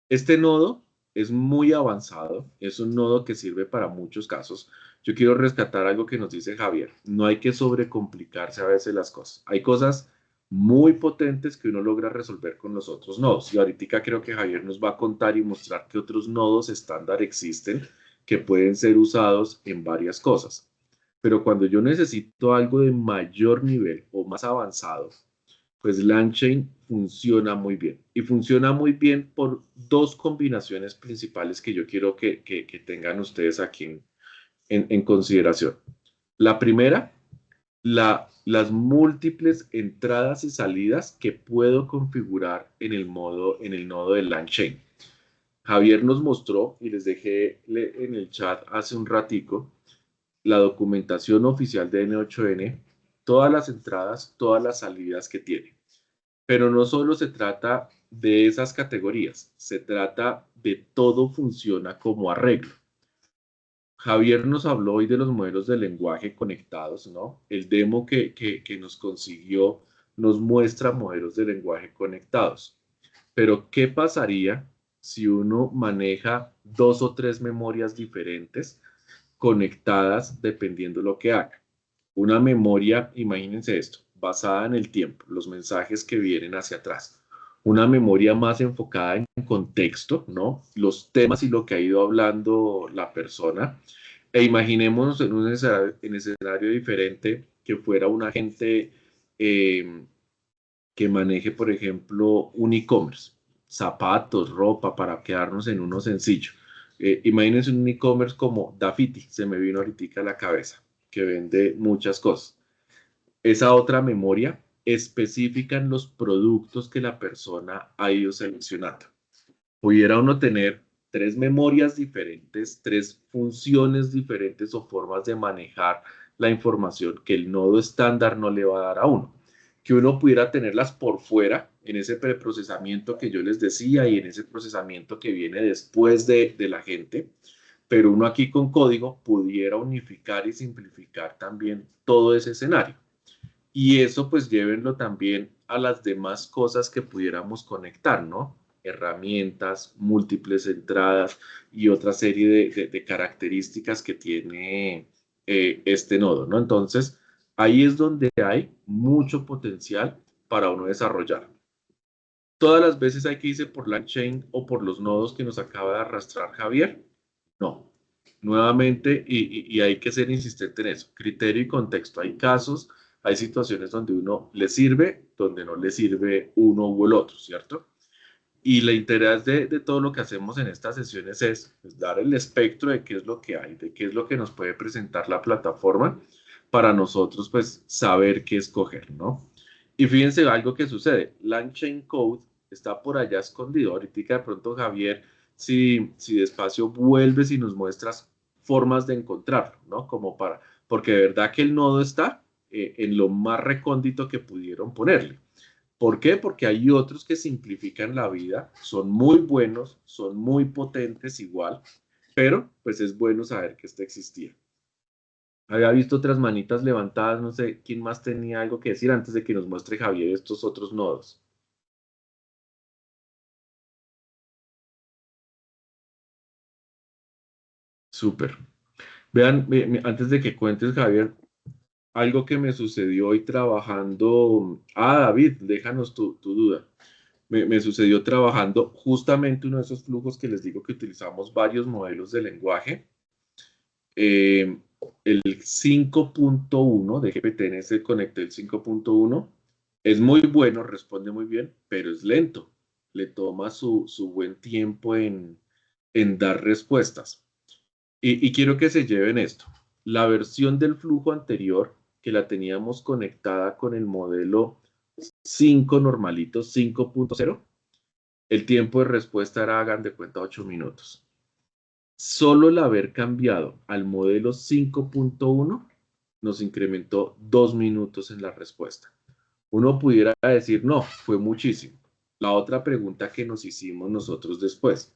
este nodo es muy avanzado, es un nodo que sirve para muchos casos. Yo quiero rescatar algo que nos dice Javier. No hay que sobrecomplicarse a veces las cosas. Hay cosas muy potentes que uno logra resolver con los otros nodos. Y ahorita creo que Javier nos va a contar y mostrar que otros nodos estándar existen que pueden ser usados en varias cosas. Pero cuando yo necesito algo de mayor nivel o más avanzado, pues LangChain funciona muy bien. Y funciona muy bien por 2 combinaciones principales que yo quiero que tengan ustedes aquí en consideración. La primera, la las múltiples entradas y salidas que puedo configurar en el nodo de LangChain. Javier nos mostró, y les dejé en el chat hace un ratico, la documentación oficial de N8N, todas las entradas, todas las salidas que tiene. Pero no solo se trata de esas categorías, se trata de todo funciona como arreglo. Javier nos habló hoy de los modelos de lenguaje conectados, ¿no? El demo que nos consiguió nos muestra modelos de lenguaje conectados. Pero, ¿qué pasaría si uno maneja 2 o 3 memorias diferentes conectadas dependiendo lo que haga? Una memoria, imagínense esto, basada en el tiempo, los mensajes que vienen hacia atrás. Una memoria más enfocada en contexto, ¿no? Los temas y lo que ha ido hablando la persona. E imaginémonos en un escenario diferente que fuera un agente que maneje, por ejemplo, un e-commerce, zapatos, ropa, para quedarnos en uno sencillo. Imagínense un e-commerce como Dafiti, se me vino ahorita a la cabeza, que vende muchas cosas. Esa otra memoria específica en los productos que la persona ha ido seleccionando. Pudiera uno tener 3 memorias diferentes, 3 funciones diferentes o formas de manejar la información que el nodo estándar no le va a dar a uno. Que uno pudiera tenerlas por fuera en ese preprocesamiento que yo les decía y en ese procesamiento que viene después de la gente, pero uno aquí con código pudiera unificar y simplificar también todo ese escenario. Y eso pues llévenlo también a las demás cosas que pudiéramos conectar, ¿no? Herramientas, múltiples entradas y otra serie de características que tiene este nodo, ¿no? Entonces, ahí es donde hay mucho potencial para uno desarrollar. ¿Todas las veces hay que irse por LangChain o por los nodos que nos acaba de arrastrar Javier? No. Nuevamente, y hay que ser insistente en eso, criterio y contexto. Hay casos, hay situaciones donde uno le sirve, donde no le sirve uno u el otro, ¿cierto? Y la interés de todo lo que hacemos en estas sesiones es pues, dar el espectro de qué es lo que hay, de qué es lo que nos puede presentar la plataforma para nosotros pues saber qué escoger, ¿no? Y fíjense algo que sucede, LangChain Code está por allá escondido. Ahorita de pronto Javier, si despacio vuelves y nos muestras formas de encontrarlo, ¿no? Como para, porque de verdad que el nodo está en lo más recóndito que pudieron ponerle. ¿Por qué? Porque hay otros que simplifican la vida, son muy buenos, son muy potentes igual, pero pues es bueno saber que este existía. Había visto otras manitas levantadas, no sé quién más tenía algo que decir antes de que nos muestre Javier estos otros nodos. Súper. Vean, antes de que cuentes, Javier, algo que me sucedió hoy trabajando. Ah, David, déjanos tu duda. Me sucedió trabajando justamente uno de esos flujos que les digo que utilizamos varios modelos de lenguaje. El 5.1 de GPT-NS conecté el 5.1. Es muy bueno, responde muy bien, pero es lento. Le toma su buen tiempo en dar respuestas. Y quiero que se lleven esto. La versión del flujo anterior, que la teníamos conectada con el modelo 5 normalito, 5.0, el tiempo de respuesta era, hagan de cuenta, 8 minutos. Solo el haber cambiado al modelo 5.1 nos incrementó 2 minutos en la respuesta. Uno pudiera decir, no, fue muchísimo. La otra pregunta que nos hicimos nosotros después,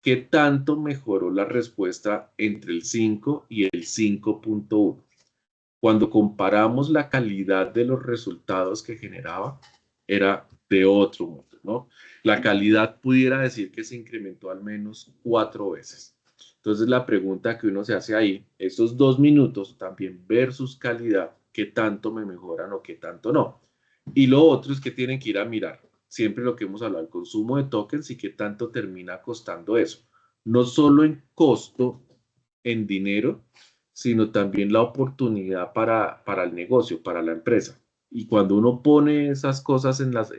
¿qué tanto mejoró la respuesta entre el 5 y el 5.1? Cuando comparamos la calidad de los resultados que generaba, era de otro mundo, ¿no? La calidad pudiera decir que se incrementó al menos 4 veces. Entonces la pregunta que uno se hace ahí, esos 2 minutos también versus calidad, ¿qué tanto me mejoran o qué tanto no? Y lo otro es que tienen que ir a mirar siempre lo que hemos hablado, el consumo de tokens y qué tanto termina costando eso. No solo en costo, en dinero, sino también la oportunidad para el negocio, para la empresa. Y cuando uno pone esas cosas en las,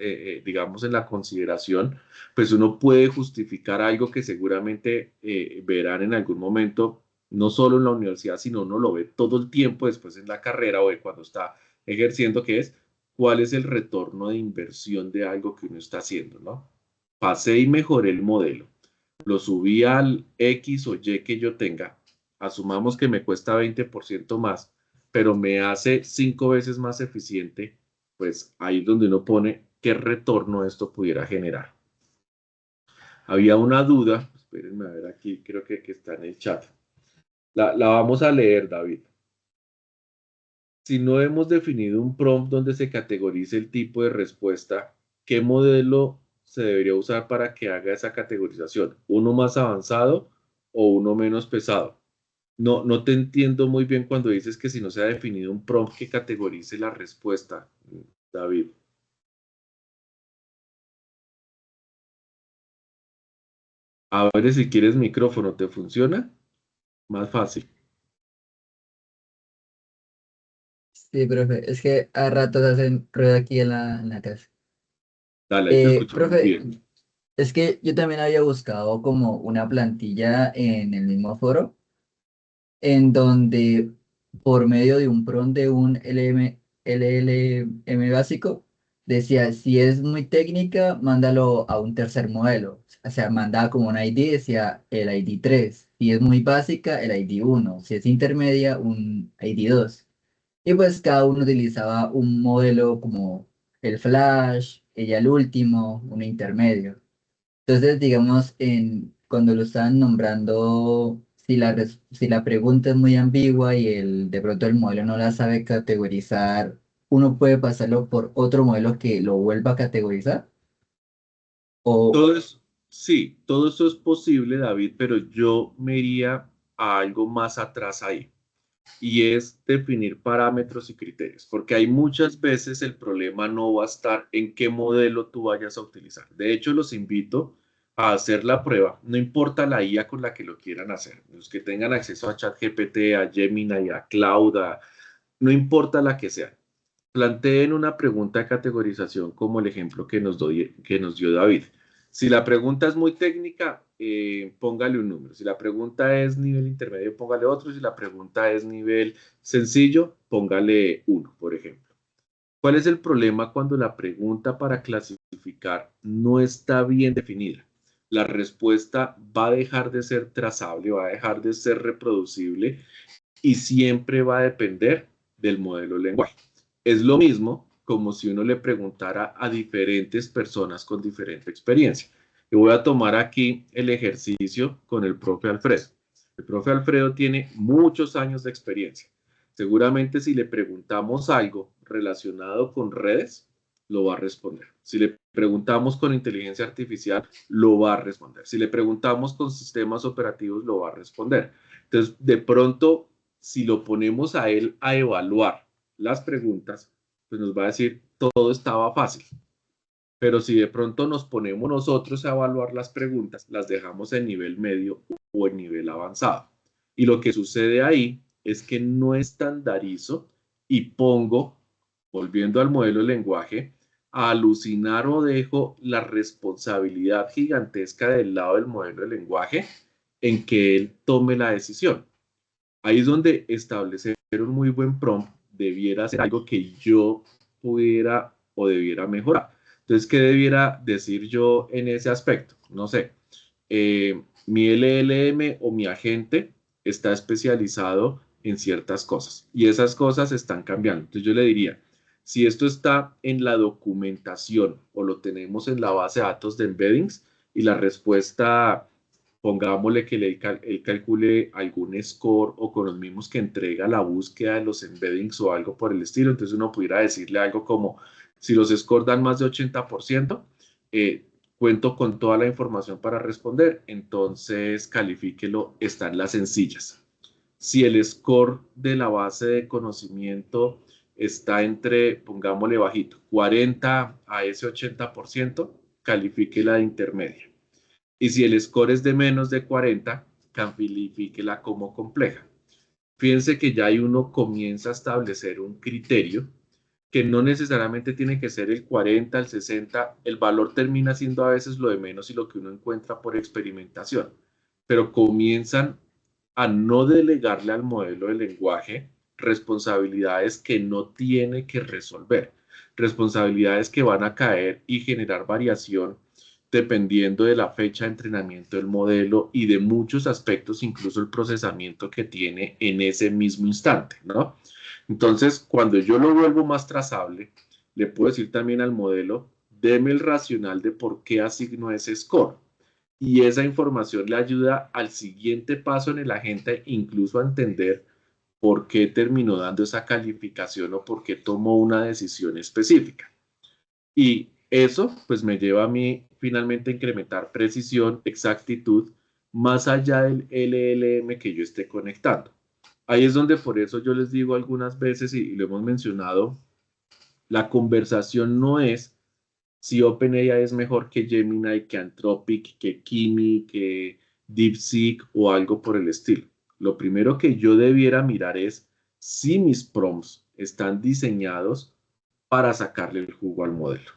digamos, en la consideración, pues uno puede justificar algo que seguramente verán en algún momento, no solo en la universidad, sino uno lo ve todo el tiempo después en la carrera o cuando está ejerciendo, que es cuál es el retorno de inversión de algo que uno está haciendo, ¿no? Pasé y mejoré el modelo, lo subí al X o Y que yo tenga, asumamos que me cuesta 20% más, pero me hace 5 veces más eficiente, pues ahí es donde uno pone qué retorno esto pudiera generar. Había una duda, espérenme a ver aquí, creo que está en el chat. La vamos a leer, David. Si no hemos definido un prompt donde se categorice el tipo de respuesta, ¿qué modelo se debería usar para que haga esa categorización? ¿Uno más avanzado o uno menos pesado? No te entiendo muy bien cuando dices que si no se ha definido un prompt que categorice la respuesta, David. A ver si quieres micrófono, ¿te funciona? Más fácil. Sí, profe, es que a ratos hacen ruido aquí en la casa. Dale, ahí te escuchamos Profe, bien. es que yo también había buscado como una plantilla en el mismo foro, en donde por medio de un prompt de un LLM básico, decía, si es muy técnica, mándalo a un tercer modelo. O sea, mandaba como un ID, decía el ID 3. Si es muy básica, el ID 1. Si es intermedia, un ID 2. Y pues cada uno utilizaba un modelo como el Flash, ella el último, un intermedio. Entonces, digamos, cuando lo estaban nombrando, si la pregunta es muy ambigua y de pronto el modelo no la sabe categorizar, uno puede pasarlo por otro modelo que lo vuelva a categorizar. O Todo eso, sí, todo eso es posible, David, pero yo me iría a algo más atrás ahí, y es definir parámetros y criterios, porque hay muchas veces el problema no va a estar en qué modelo tú vayas a utilizar. De hecho, los invito a hacer la prueba, no importa la IA con la que lo quieran hacer, los que tengan acceso a ChatGPT, a Gemini, a Claude, no importa la que sea. Planteen una pregunta de categorización como el ejemplo que nos dio David. Si la pregunta es muy técnica, póngale un número. Si la pregunta es nivel intermedio, póngale otro. Si la pregunta es nivel sencillo, póngale uno, por ejemplo. ¿Cuál es el problema cuando la pregunta para clasificar no está bien definida? La respuesta va a dejar de ser trazable, va a dejar de ser reproducible y siempre va a depender del modelo de lenguaje. Es lo mismo como si uno le preguntara a diferentes personas con diferente experiencia. Y voy a tomar aquí el ejercicio con el profe Alfredo. El profe Alfredo tiene muchos años de experiencia. Seguramente si le preguntamos algo relacionado con redes, lo va a responder. Si le preguntamos con inteligencia artificial, lo va a responder. Si le preguntamos con sistemas operativos, lo va a responder. Entonces, de pronto, si lo ponemos a él a evaluar las preguntas, pues nos va a decir todo estaba fácil. Pero si de pronto nos ponemos nosotros a evaluar las preguntas, las dejamos en nivel medio o en nivel avanzado. Y lo que sucede ahí es que no estandarizo y pongo, volviendo al modelo de lenguaje, a alucinar o dejo la responsabilidad gigantesca del lado del modelo de lenguaje en que él tome la decisión. Ahí es donde establecer un muy buen prompt debiera ser algo que yo pudiera o debiera mejorar. Entonces, ¿qué debiera decir yo en ese aspecto? No sé, mi LLM o mi agente está especializado en ciertas cosas y esas cosas están cambiando. Entonces yo le diría, si esto está en la documentación o lo tenemos en la base de datos de embeddings y la respuesta, pongámosle que él calcule algún score o con los mismos que entrega la búsqueda de los embeddings o algo por el estilo, entonces uno pudiera decirle algo como, si los scores dan más de 80%, cuento con toda la información para responder, entonces califíquelo, están las sencillas. Si el score de la base de conocimiento está entre, pongámosle bajito, 40 a ese 80%, califique la de intermedia. Y si el score es de menos de 40, califíquela como compleja. Fíjense que ya ahí uno comienza a establecer un criterio que no necesariamente tiene que ser el 40, el 60, el valor termina siendo a veces lo de menos y lo que uno encuentra por experimentación, pero comienzan a no delegarle al modelo de lenguaje responsabilidades que no tiene que resolver, responsabilidades que van a caer y generar variación dependiendo de la fecha de entrenamiento del modelo y de muchos aspectos, incluso el procesamiento que tiene en ese mismo instante, ¿no? Entonces, cuando yo lo vuelvo más trazable, le puedo decir también al modelo, deme el racional de por qué asignó ese score. Y esa información le ayuda al siguiente paso en el agente, incluso a entender por qué terminó dando esa calificación o por qué tomó una decisión específica. Y eso pues me lleva a mí finalmente a incrementar precisión, exactitud, más allá del LLM que yo esté conectando. Ahí es donde por eso yo les digo algunas veces, y lo hemos mencionado, la conversación no es si OpenAI es mejor que Gemini, que Anthropic, que Kimi, que DeepSeek o algo por el estilo. Lo primero que yo debiera mirar es si mis prompts están diseñados para sacarle el jugo al modelo.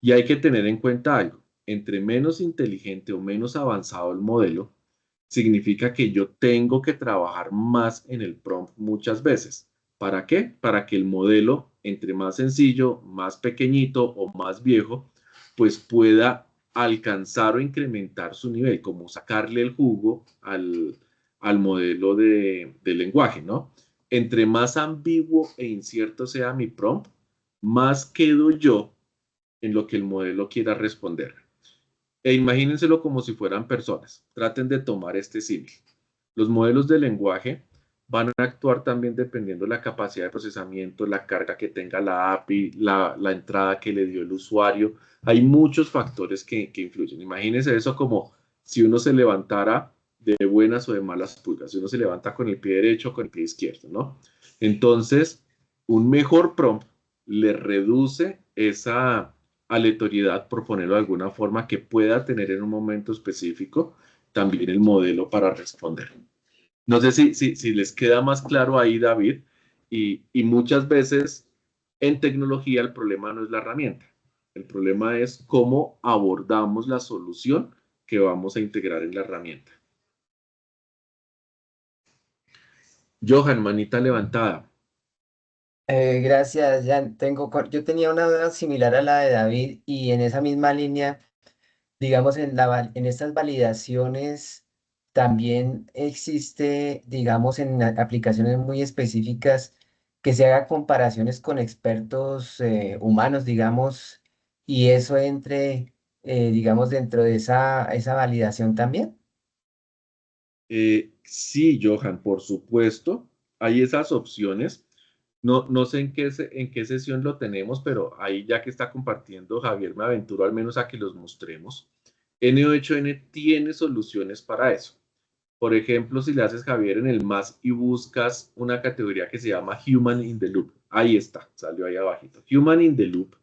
Y hay que tener en cuenta algo. Entre menos inteligente o menos avanzado el modelo, significa que yo tengo que trabajar más en el prompt muchas veces. ¿Para qué? Para que el modelo, entre más sencillo, más pequeñito o más viejo, pues pueda alcanzar o incrementar su nivel, como sacarle el jugo al modelo de lenguaje, ¿no? Entre más ambiguo e incierto sea mi prompt, más quedo yo en lo que el modelo quiera responder. E imagínenselo como si fueran personas. Traten de tomar este símil. Los modelos de lenguaje van a actuar también dependiendo de la capacidad de procesamiento, la carga que tenga la API, la entrada que le dio el usuario. Hay muchos factores que influyen. Imagínense eso como si uno se levantara de buenas o de malas pulgas. Si uno se levanta con el pie derecho o con el pie izquierdo, ¿no? Entonces, un mejor prompt le reduce esa aleatoriedad, por ponerlo de alguna forma, que pueda tener en un momento específico también el modelo para responder. No sé si les queda más claro ahí, David, y muchas veces en tecnología el problema no es la herramienta, el problema es cómo abordamos la solución que vamos a integrar en la herramienta. Johan, manita levantada. Gracias, Jan. Yo tenía una duda similar a la de David y en esa misma línea, digamos, en estas validaciones también existe, digamos, en aplicaciones muy específicas que se haga comparaciones con expertos humanos, digamos, y eso entre, digamos, dentro de esa validación también. Sí, Johan, por supuesto, hay esas opciones. No sé en qué sesión lo tenemos, pero ahí ya que está compartiendo Javier, me aventuro al menos a que los mostremos. N8N tiene soluciones para eso. Por ejemplo, si le haces Javier en el más y buscas una categoría que se llama Human in the Loop, ahí está, salió ahí abajito. Human in the Loop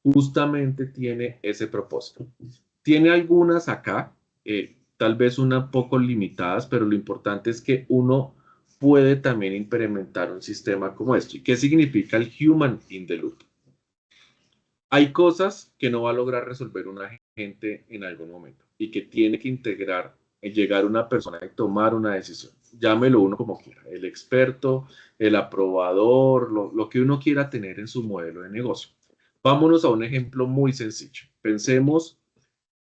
justamente tiene ese propósito. Tiene algunas acá, tal vez unas poco limitadas, pero lo importante es que uno puede también implementar un sistema como este. ¿Qué significa el Human in the Loop? Hay cosas que no va a lograr resolver un agente en algún momento y que tiene que integrar, llegar una persona y tomar una decisión. Llámelo uno como quiera, el experto, el aprobador, lo que uno quiera tener en su modelo de negocio. Vámonos a un ejemplo muy sencillo. Pensemos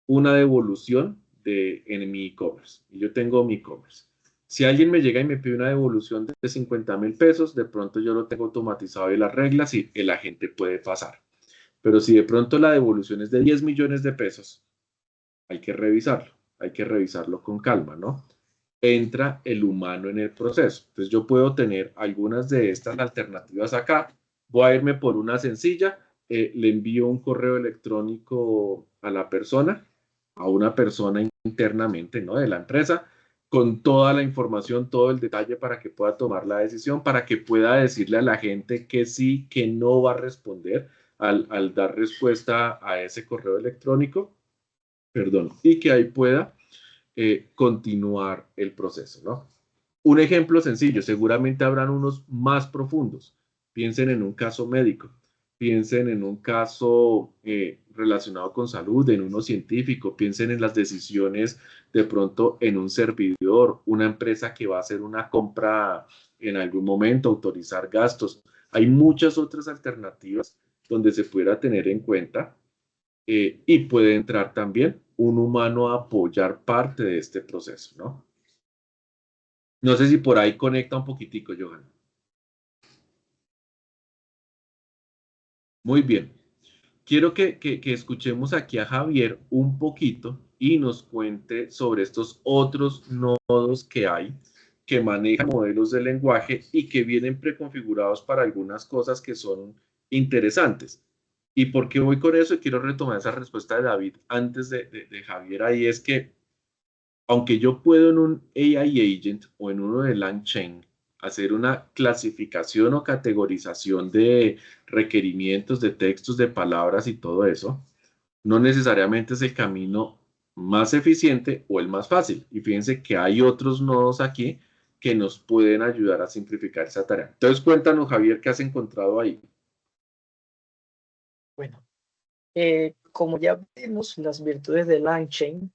una devolución en mi e-commerce. Y yo tengo mi e-commerce. Si alguien me llega y me pide una devolución de 50,000 pesos, de pronto yo lo tengo automatizado y las reglas y el agente puede pasar. Pero si de pronto la devolución es de 10 millones de pesos, hay que revisarlo con calma, ¿no? Entra el humano en el proceso. Entonces yo puedo tener algunas de estas alternativas acá. Voy a irme por una sencilla, le envío un correo electrónico a la persona, a una persona internamente, ¿no? De la empresa, con toda la información, todo el detalle para que pueda tomar la decisión, para que pueda decirle a la gente que sí, que no va a responder al dar respuesta a ese correo electrónico, perdón, y que ahí pueda continuar el proceso, ¿no? Un ejemplo sencillo, seguramente habrán unos más profundos. Piensen en un caso médico. piensen en un caso relacionado con salud, en uno científico, piensen en las decisiones de pronto en un servidor, una empresa que va a hacer una compra en algún momento, autorizar gastos. Hay muchas otras alternativas donde se pudiera tener en cuenta y puede entrar también un humano a apoyar parte de este proceso, ¿no? No sé si por ahí conecta un poquitico, Johan. Muy bien. Quiero que escuchemos aquí a Javier un poquito y nos cuente sobre estos otros nodos que hay que manejan modelos de lenguaje y que vienen preconfigurados para algunas cosas que son interesantes. ¿Y por qué voy con eso? Y quiero retomar esa respuesta de David antes de Javier ahí, es que aunque yo puedo en un AI agent o en uno de LangChain hacer una clasificación o categorización de requerimientos, de textos, de palabras y todo eso, no necesariamente es el camino más eficiente o el más fácil. Y fíjense que hay otros nodos aquí que nos pueden ayudar a simplificar esa tarea. Entonces cuéntanos, Javier, ¿qué has encontrado ahí? Bueno, como ya vimos las virtudes de LangChain,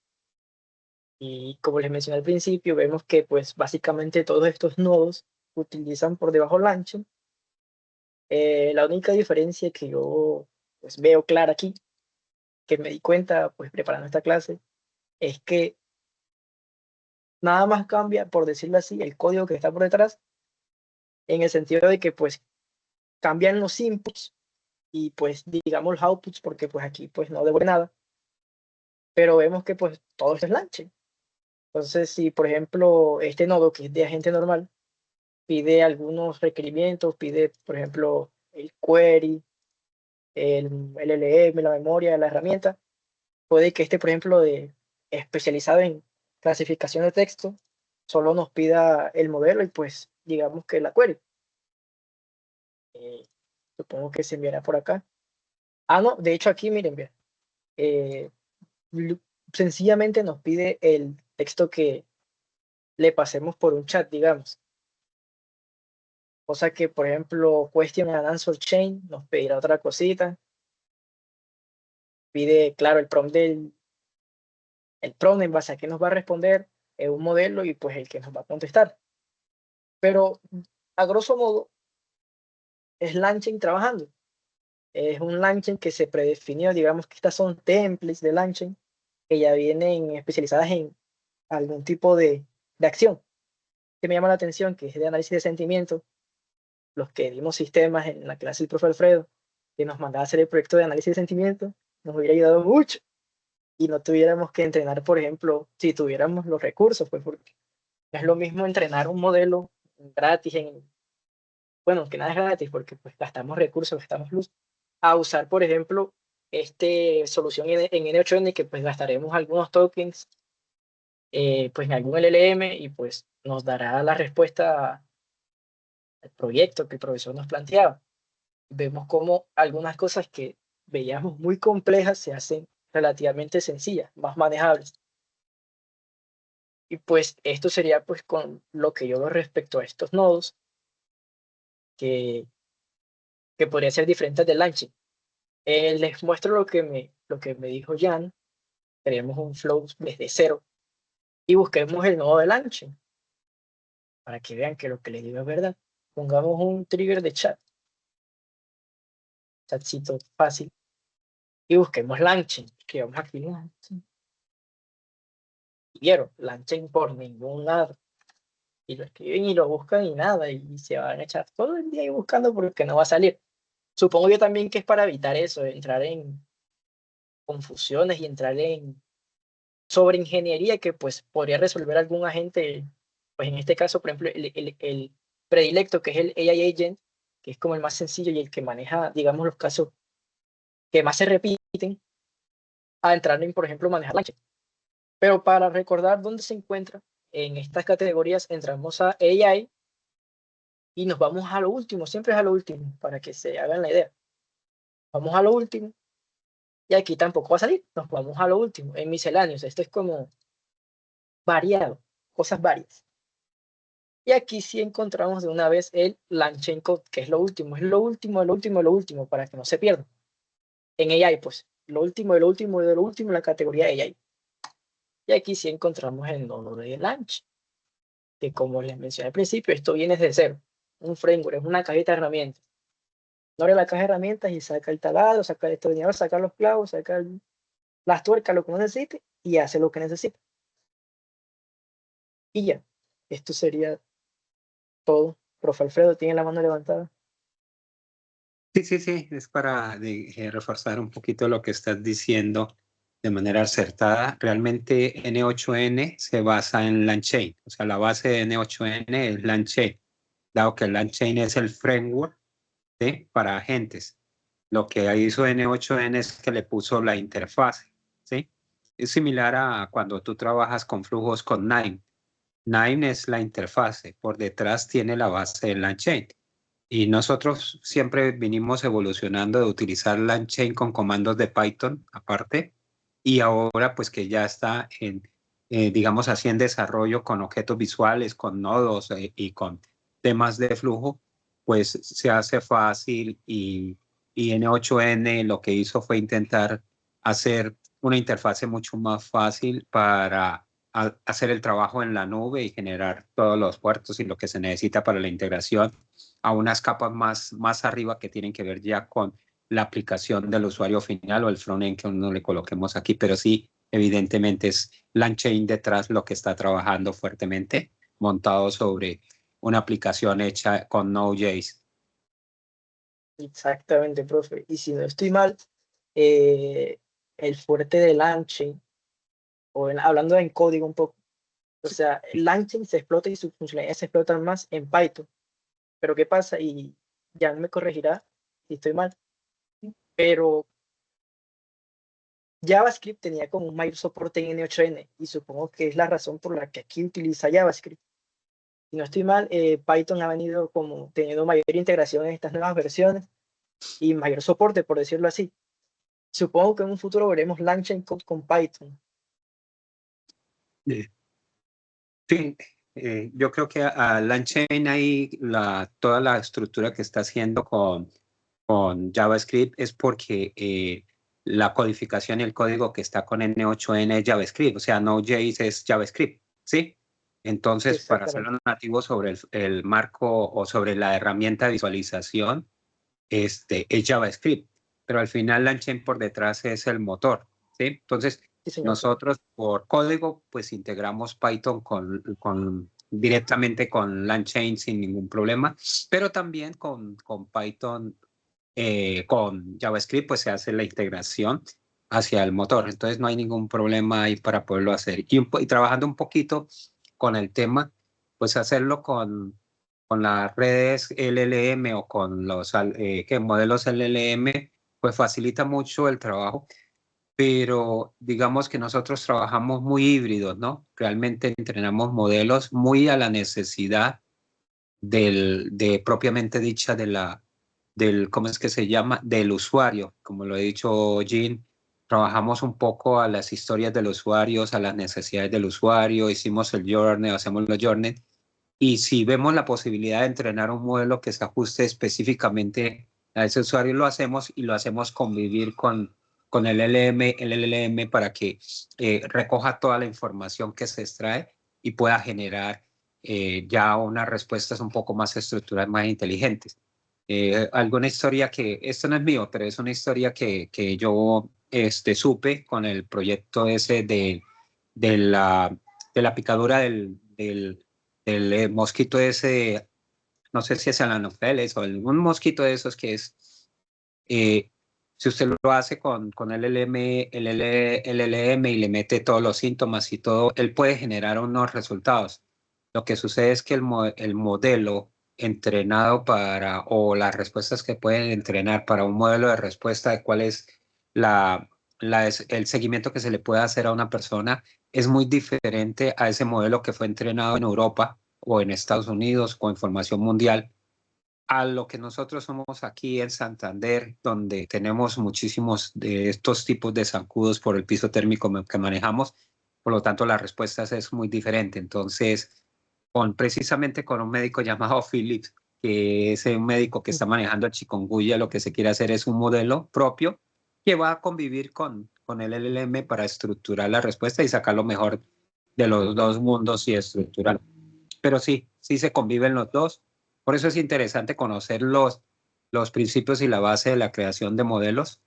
y como les mencioné al principio, vemos que pues básicamente todos estos nodos utilizan por debajo LangChain. La única diferencia que yo pues veo clara aquí, que me di cuenta pues preparando esta clase, es que nada más cambia, por decirlo así, el código que está por detrás, en el sentido de que pues cambian los inputs y pues digamos los outputs, porque pues aquí pues no devuelve nada, pero vemos que pues todo esto es LangChain. Entonces, si por ejemplo este nodo que es de agente normal pide algunos requerimientos, pide por ejemplo el query, el LLM, la memoria de la herramienta, puede que este por ejemplo especializado en clasificación de texto solo nos pida el modelo y pues digamos que la query. Supongo que se enviará por acá. Ah, no, de hecho aquí miren, bien. Eh, sencillamente nos pide el texto que le pasemos por un chat, digamos. Cosa que, por ejemplo, question and answer chain nos pedirá otra cosita. Pide, claro, el prompt en base a qué nos va a responder, un modelo y pues el que nos va a contestar. Pero a grosso modo es LangChain trabajando. Es un LangChain que se predefinió, digamos que estas son templates de LangChain que ya vienen especializadas en algún tipo de acción. Que me llama la atención, que es de análisis de sentimientos, los que dimos sistemas en la clase del profe Alfredo, que nos mandaba a hacer el proyecto de análisis de sentimientos, nos hubiera ayudado mucho y no tuviéramos que entrenar, por ejemplo, si tuviéramos los recursos, pues porque no es lo mismo entrenar un modelo gratis bueno, que nada es gratis porque pues gastamos recursos, gastamos luz, a usar, por ejemplo, solución en N8N que pues gastaremos algunos tokens, pues en algún LLM y pues nos dará la respuesta al proyecto que el profesor nos planteaba. Vemos cómo algunas cosas que veíamos muy complejas se hacen relativamente sencillas, más manejables. Y pues esto sería pues con lo que yo veo respecto a estos nodos que, que podría ser diferentes del LangChain. Les muestro lo que me dijo Jan. Creemos un flow desde cero y busquemos el nodo de LangChain para que vean que lo que les digo es verdad. Pongamos un trigger de chatcito fácil, y busquemos LangChain. Escribamos aquí LangChain. Y vieron, LangChain por ningún lado. Y lo escriben y lo buscan y nada, y se van a echar todo el día ahí buscando porque no va a salir. Supongo yo también que es para evitar eso, entrar en confusiones y entrar en sobre ingeniería que pues podría resolver algún agente, pues en este caso, por ejemplo, el predilecto que es el AI agent, que es como el más sencillo y el que maneja, digamos, los casos que más se repiten, a entrar en, por ejemplo, manejar LangChain. Pero para recordar dónde se encuentra en estas categorías, entramos a AI y nos vamos a lo último, siempre es a lo último, para que se hagan la idea. Vamos a lo último y aquí tampoco va a salir, nos vamos a lo último, en misceláneos. Esto es como variado, cosas varias. Y aquí sí encontramos de una vez el LangChain Code, que es lo último, lo último, para que no se pierda. En AI, pues, lo último de lo último de lo último en la categoría AI. Y aquí sí encontramos el nodo de Launch, que como les mencioné al principio, esto viene desde cero. Un framework, es una cajita de herramientas. No abre la caja de herramientas y saca el taladro, saca el destornillador, saca los clavos, saca las tuercas, lo que necesite, y hace lo que necesite. Y ya, esto sería todo. Profe Alfredo, tiene la mano levantada. Sí, es para reforzar un poquito lo que estás diciendo de manera acertada. Realmente N8N se basa en LangChain, o sea, la base de N8N es LangChain, dado que LangChain es el framework, ¿sí?, para agentes. Lo que hizo N8N es que le puso la interfaz, ¿sí? Es similar a cuando tú trabajas con flujos con Nine. Nine es la interfase, por detrás tiene la base de LangChain. Y nosotros siempre vinimos evolucionando de utilizar LangChain con comandos de Python aparte, y ahora pues que ya está digamos así, en desarrollo con objetos visuales, con nodos y con temas de flujo, pues se hace fácil y N8N lo que hizo fue intentar hacer una interfase mucho más fácil para hacer el trabajo en la nube y generar todos los puertos y lo que se necesita para la integración a unas capas más arriba que tienen que ver ya con la aplicación del usuario final o el frontend que uno le coloquemos aquí, pero sí, evidentemente es LangChain detrás lo que está trabajando fuertemente, montado sobre una aplicación hecha con Node.js. Exactamente, profe. Y si no estoy mal, el fuerte de LangChain, hablando en código un poco, o sea, LangChain se explota y sus funcionalidades se explotan más en Python. Pero ¿qué pasa? Y ya me corregirá si estoy mal, pero JavaScript tenía como un mayor soporte en N8N y supongo que es la razón por la que aquí utiliza JavaScript. Si no estoy mal, Python ha venido como teniendo mayor integración en estas nuevas versiones y mayor soporte, por decirlo así. Supongo que en un futuro veremos LangChain Code con Python. Sí, yo creo que a LangChain ahí toda la estructura que está haciendo con JavaScript es porque la codificación y el código que está con N8N es JavaScript, o sea, Node.js es JavaScript, ¿sí? Entonces, para hacerlo nativo sobre el marco o sobre la herramienta de visualización, es JavaScript, pero al final LangChain por detrás es el motor, ¿sí? Entonces, Sí, señor. nosotros por código, pues integramos Python directamente con LangChain sin ningún problema, pero también con Python, con JavaScript, pues se hace la integración hacia el motor. Entonces no hay ningún problema ahí para poderlo hacer. Y trabajando un poquito con el tema, pues hacerlo con las redes LLM o con los modelos LLM, pues facilita mucho el trabajo, pero digamos que nosotros trabajamos muy híbridos, ¿no? Realmente entrenamos modelos muy a la necesidad de propiamente dicha ¿cómo es que se llama? Del usuario. Como lo he dicho Jean, trabajamos un poco a las historias de los usuarios, a las necesidades del usuario, hicimos el journey, hacemos los journey, y si vemos la posibilidad de entrenar un modelo que se ajuste específicamente a ese usuario, lo hacemos y lo hacemos convivir con el LLM para que recoja toda la información que se extrae y pueda generar ya unas respuestas un poco más estructuradas, más inteligentes. Alguna historia esto no es mío, pero es una historia que yo supe con el proyecto ese de la picadura del mosquito ese, no sé si es el Anopheles o un mosquito de esos que es, si usted lo hace con LLM y le mete todos los síntomas y todo, él puede generar unos resultados. Lo que sucede es que el modelo entrenado o las respuestas que pueden entrenar para un modelo de respuesta de cuál es el seguimiento que se le puede hacer a una persona es muy diferente a ese modelo que fue entrenado en Europa o en Estados Unidos o en formación mundial, a lo que nosotros somos aquí en Santander, donde tenemos muchísimos de estos tipos de zancudos por el piso térmico que manejamos. Por lo tanto, la respuesta es muy diferente. Entonces, precisamente con un médico llamado Phillips, que es un médico que está manejando el chikungunya. Lo que se quiere hacer es un modelo propio que va a convivir con el LLM para estructurar la respuesta y sacar lo mejor de los dos mundos y estructurar. Pero sí se conviven los dos. Por eso es interesante conocer los principios y la base de la creación de modelos.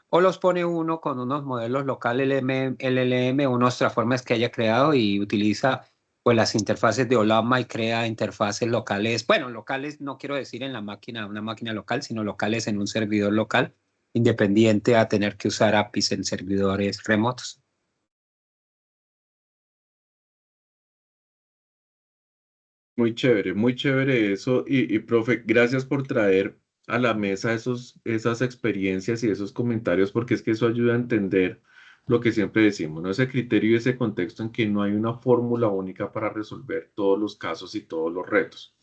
O los pone uno con unos modelos local LLM, unos transformers que haya creado y utiliza pues las interfaces de Ollama y crea interfaces locales. Bueno, locales no quiero decir en la máquina, una máquina local, sino locales en un servidor local, independiente a tener que usar APIs en servidores remotos. Muy chévere eso. Y profe, gracias por traer a la mesa esas experiencias y esos comentarios, porque es que eso ayuda a entender lo que siempre decimos, ¿no? Ese criterio y ese contexto en que no hay una fórmula única para resolver todos los casos y todos los retos.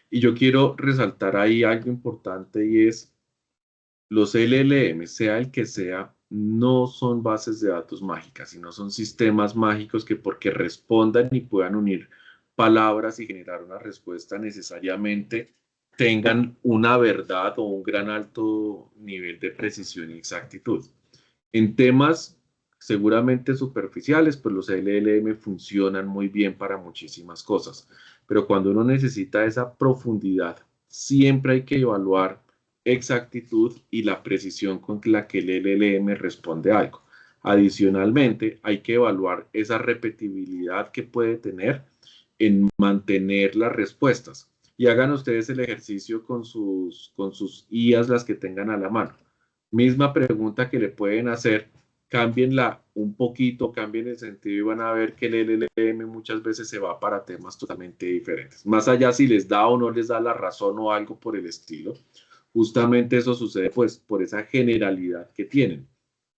Y yo quiero resaltar ahí algo importante y es, los LLM, sea el que sea, no son bases de datos mágicas, sino son sistemas mágicos que porque respondan y puedan unir palabras y generar una respuesta necesariamente tengan una verdad o un gran alto nivel de precisión y exactitud. En temas seguramente superficiales, pues los LLM funcionan muy bien para muchísimas cosas, pero cuando uno necesita esa profundidad, siempre hay que evaluar exactitud y la precisión con la que el LLM responde a algo. Adicionalmente, hay que evaluar esa repetibilidad que puede tener en mantener las respuestas. Y hagan ustedes el ejercicio con sus IAs, las que tengan a la mano. Misma pregunta que le pueden hacer, cámbienla un poquito, cambien el sentido y van a ver que el LLM muchas veces se va para temas totalmente diferentes. Más allá si les da o no les da la razón o algo por el estilo, justamente eso sucede pues por esa generalidad que tienen.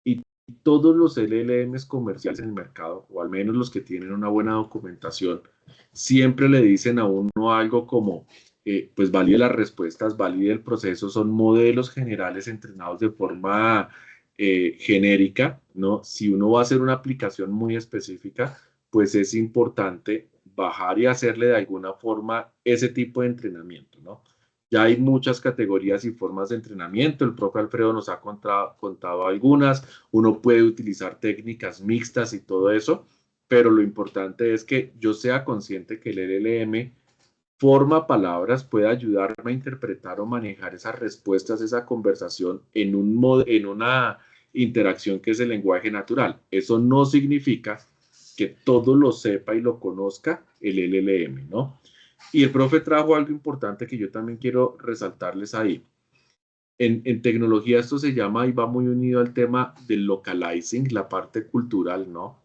Y todos los LLMs comerciales en el mercado, o al menos los que tienen una buena documentación, siempre le dicen a uno algo como, pues valide las respuestas, valide el proceso, son modelos generales entrenados de forma genérica, ¿no? Si uno va a hacer una aplicación muy específica, pues es importante bajar y hacerle de alguna forma ese tipo de entrenamiento, ¿no? Ya hay muchas categorías y formas de entrenamiento. El profe Alfredo nos ha contado algunas. Uno puede utilizar técnicas mixtas y todo eso, pero lo importante es que yo sea consciente que el LLM forma palabras, puede ayudarme a interpretar o manejar esas respuestas, esa conversación en una interacción que es el lenguaje natural. Eso no significa que todo lo sepa y lo conozca el LLM, ¿no? Y el profe trajo algo importante que yo también quiero resaltarles ahí. En tecnología esto se llama y va muy unido al tema del localizing, la parte cultural, ¿no?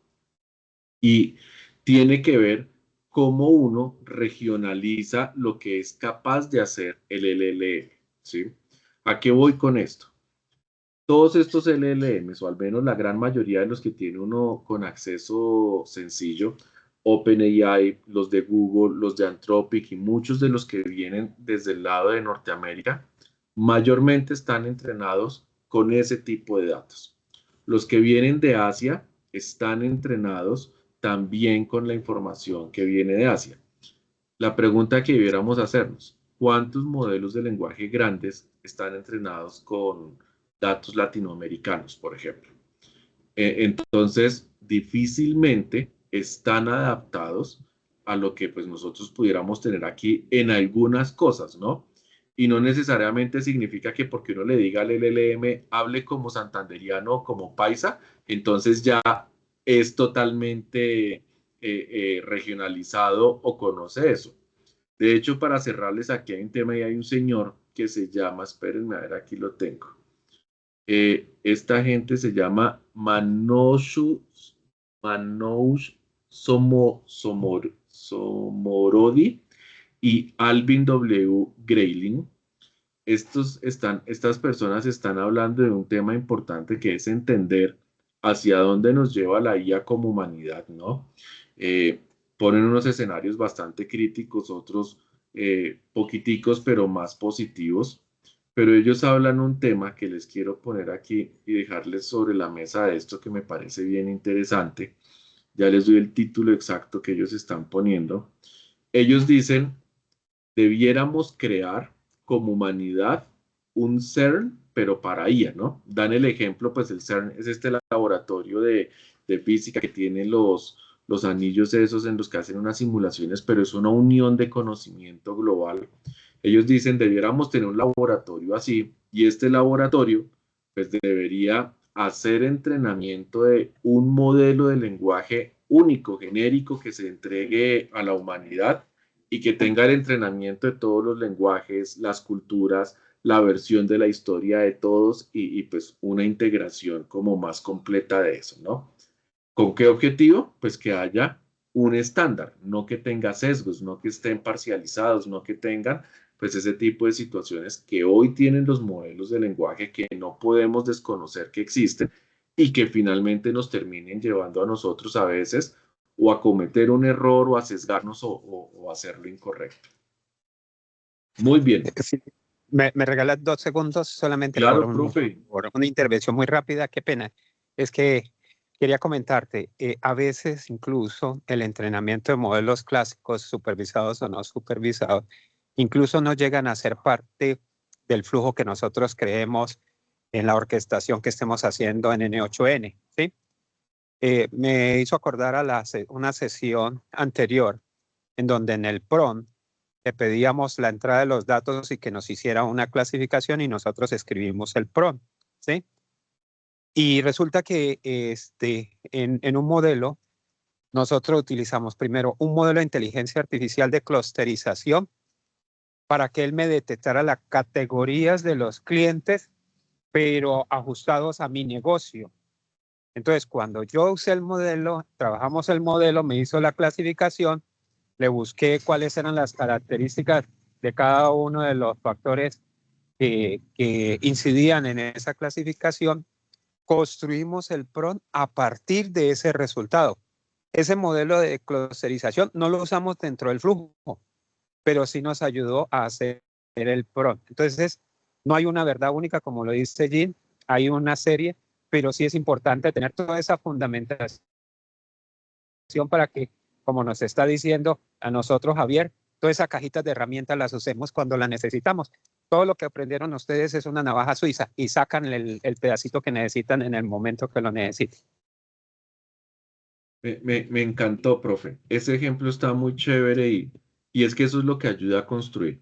Y tiene que ver cómo uno regionaliza lo que es capaz de hacer el LLM, ¿sí? ¿A qué voy con esto? Todos estos LLMs, o al menos la gran mayoría de los que tiene uno con acceso sencillo, OpenAI, los de Google, los de Anthropic y muchos de los que vienen desde el lado de Norteamérica, mayormente están entrenados con ese tipo de datos. Los que vienen de Asia están entrenados también con la información que viene de Asia. La pregunta que debiéramos hacernos, ¿cuántos modelos de lenguaje grandes están entrenados con datos latinoamericanos, por ejemplo? Entonces, difícilmente están adaptados a lo que pues nosotros pudiéramos tener aquí en algunas cosas, ¿no? Y no necesariamente significa que porque uno le diga al LLM hable como santanderiano o como paisa, entonces ya es totalmente regionalizado o conoce eso. De hecho, para cerrarles aquí hay un tema y hay un señor que se llama, espérenme a ver, aquí lo tengo. Esta gente se llama Manoush Somorodi y Alvin W. Grayling. Estas personas están hablando de un tema importante que es entender hacia dónde nos lleva la IA como humanidad, ¿no? Ponen unos escenarios bastante críticos, otros poquiticos, pero más positivos. Pero ellos hablan un tema que les quiero poner aquí y dejarles sobre la mesa de esto que me parece bien interesante. Ya les doy el título exacto que ellos están poniendo. Ellos dicen, debiéramos crear como humanidad un CERN, pero para IA, ¿no? Dan el ejemplo, pues el CERN es este laboratorio de física que tiene los anillos esos en los que hacen unas simulaciones, pero es una unión de conocimiento global. Ellos dicen, debiéramos tener un laboratorio así, y este laboratorio, pues debería hacer entrenamiento de un modelo de lenguaje único, genérico, que se entregue a la humanidad y que tenga el entrenamiento de todos los lenguajes, las culturas, la versión de la historia de todos y pues una integración como más completa de eso, ¿no? ¿Con qué objetivo? Pues que haya un estándar, no que tenga sesgos, no que estén parcializados, no que tengan pues ese tipo de situaciones que hoy tienen los modelos de lenguaje que no podemos desconocer que existen y que finalmente nos terminen llevando a nosotros a veces o a cometer un error o a sesgarnos o a hacer lo incorrecto. Muy bien. Sí, me regalas 2 segundos solamente Claro, profe. por una intervención muy rápida. Qué pena. Es que quería comentarte, a veces incluso el entrenamiento de modelos clásicos, supervisados o no supervisados, incluso no llegan a ser parte del flujo que nosotros creemos en la orquestación que estemos haciendo en N8N, ¿sí? Me hizo acordar a una sesión anterior en donde en el PRON le pedíamos la entrada de los datos y que nos hiciera una clasificación y nosotros escribimos el PRON, ¿sí? Y resulta que en un modelo nosotros utilizamos primero un modelo de inteligencia artificial de clusterización para que él me detectara las categorías de los clientes, pero ajustados a mi negocio. Entonces, cuando yo usé el modelo, trabajamos el modelo, me hizo la clasificación, le busqué cuáles eran las características de cada uno de los factores que incidían en esa clasificación, construimos el PRON a partir de ese resultado. Ese modelo de clusterización no lo usamos dentro del flujo, pero sí nos ayudó a hacer el PRON. Entonces, no hay una verdad única, como lo dice Jean, hay una serie, pero sí es importante tener toda esa fundamentación para que, como nos está diciendo a nosotros Javier, todas esas cajitas de herramientas las usemos cuando las necesitamos. Todo lo que aprendieron ustedes es una navaja suiza y sacan el pedacito que necesitan en el momento que lo necesiten. Me encantó, profe. Ese ejemplo está muy chévere y es que eso es lo que ayuda a construir.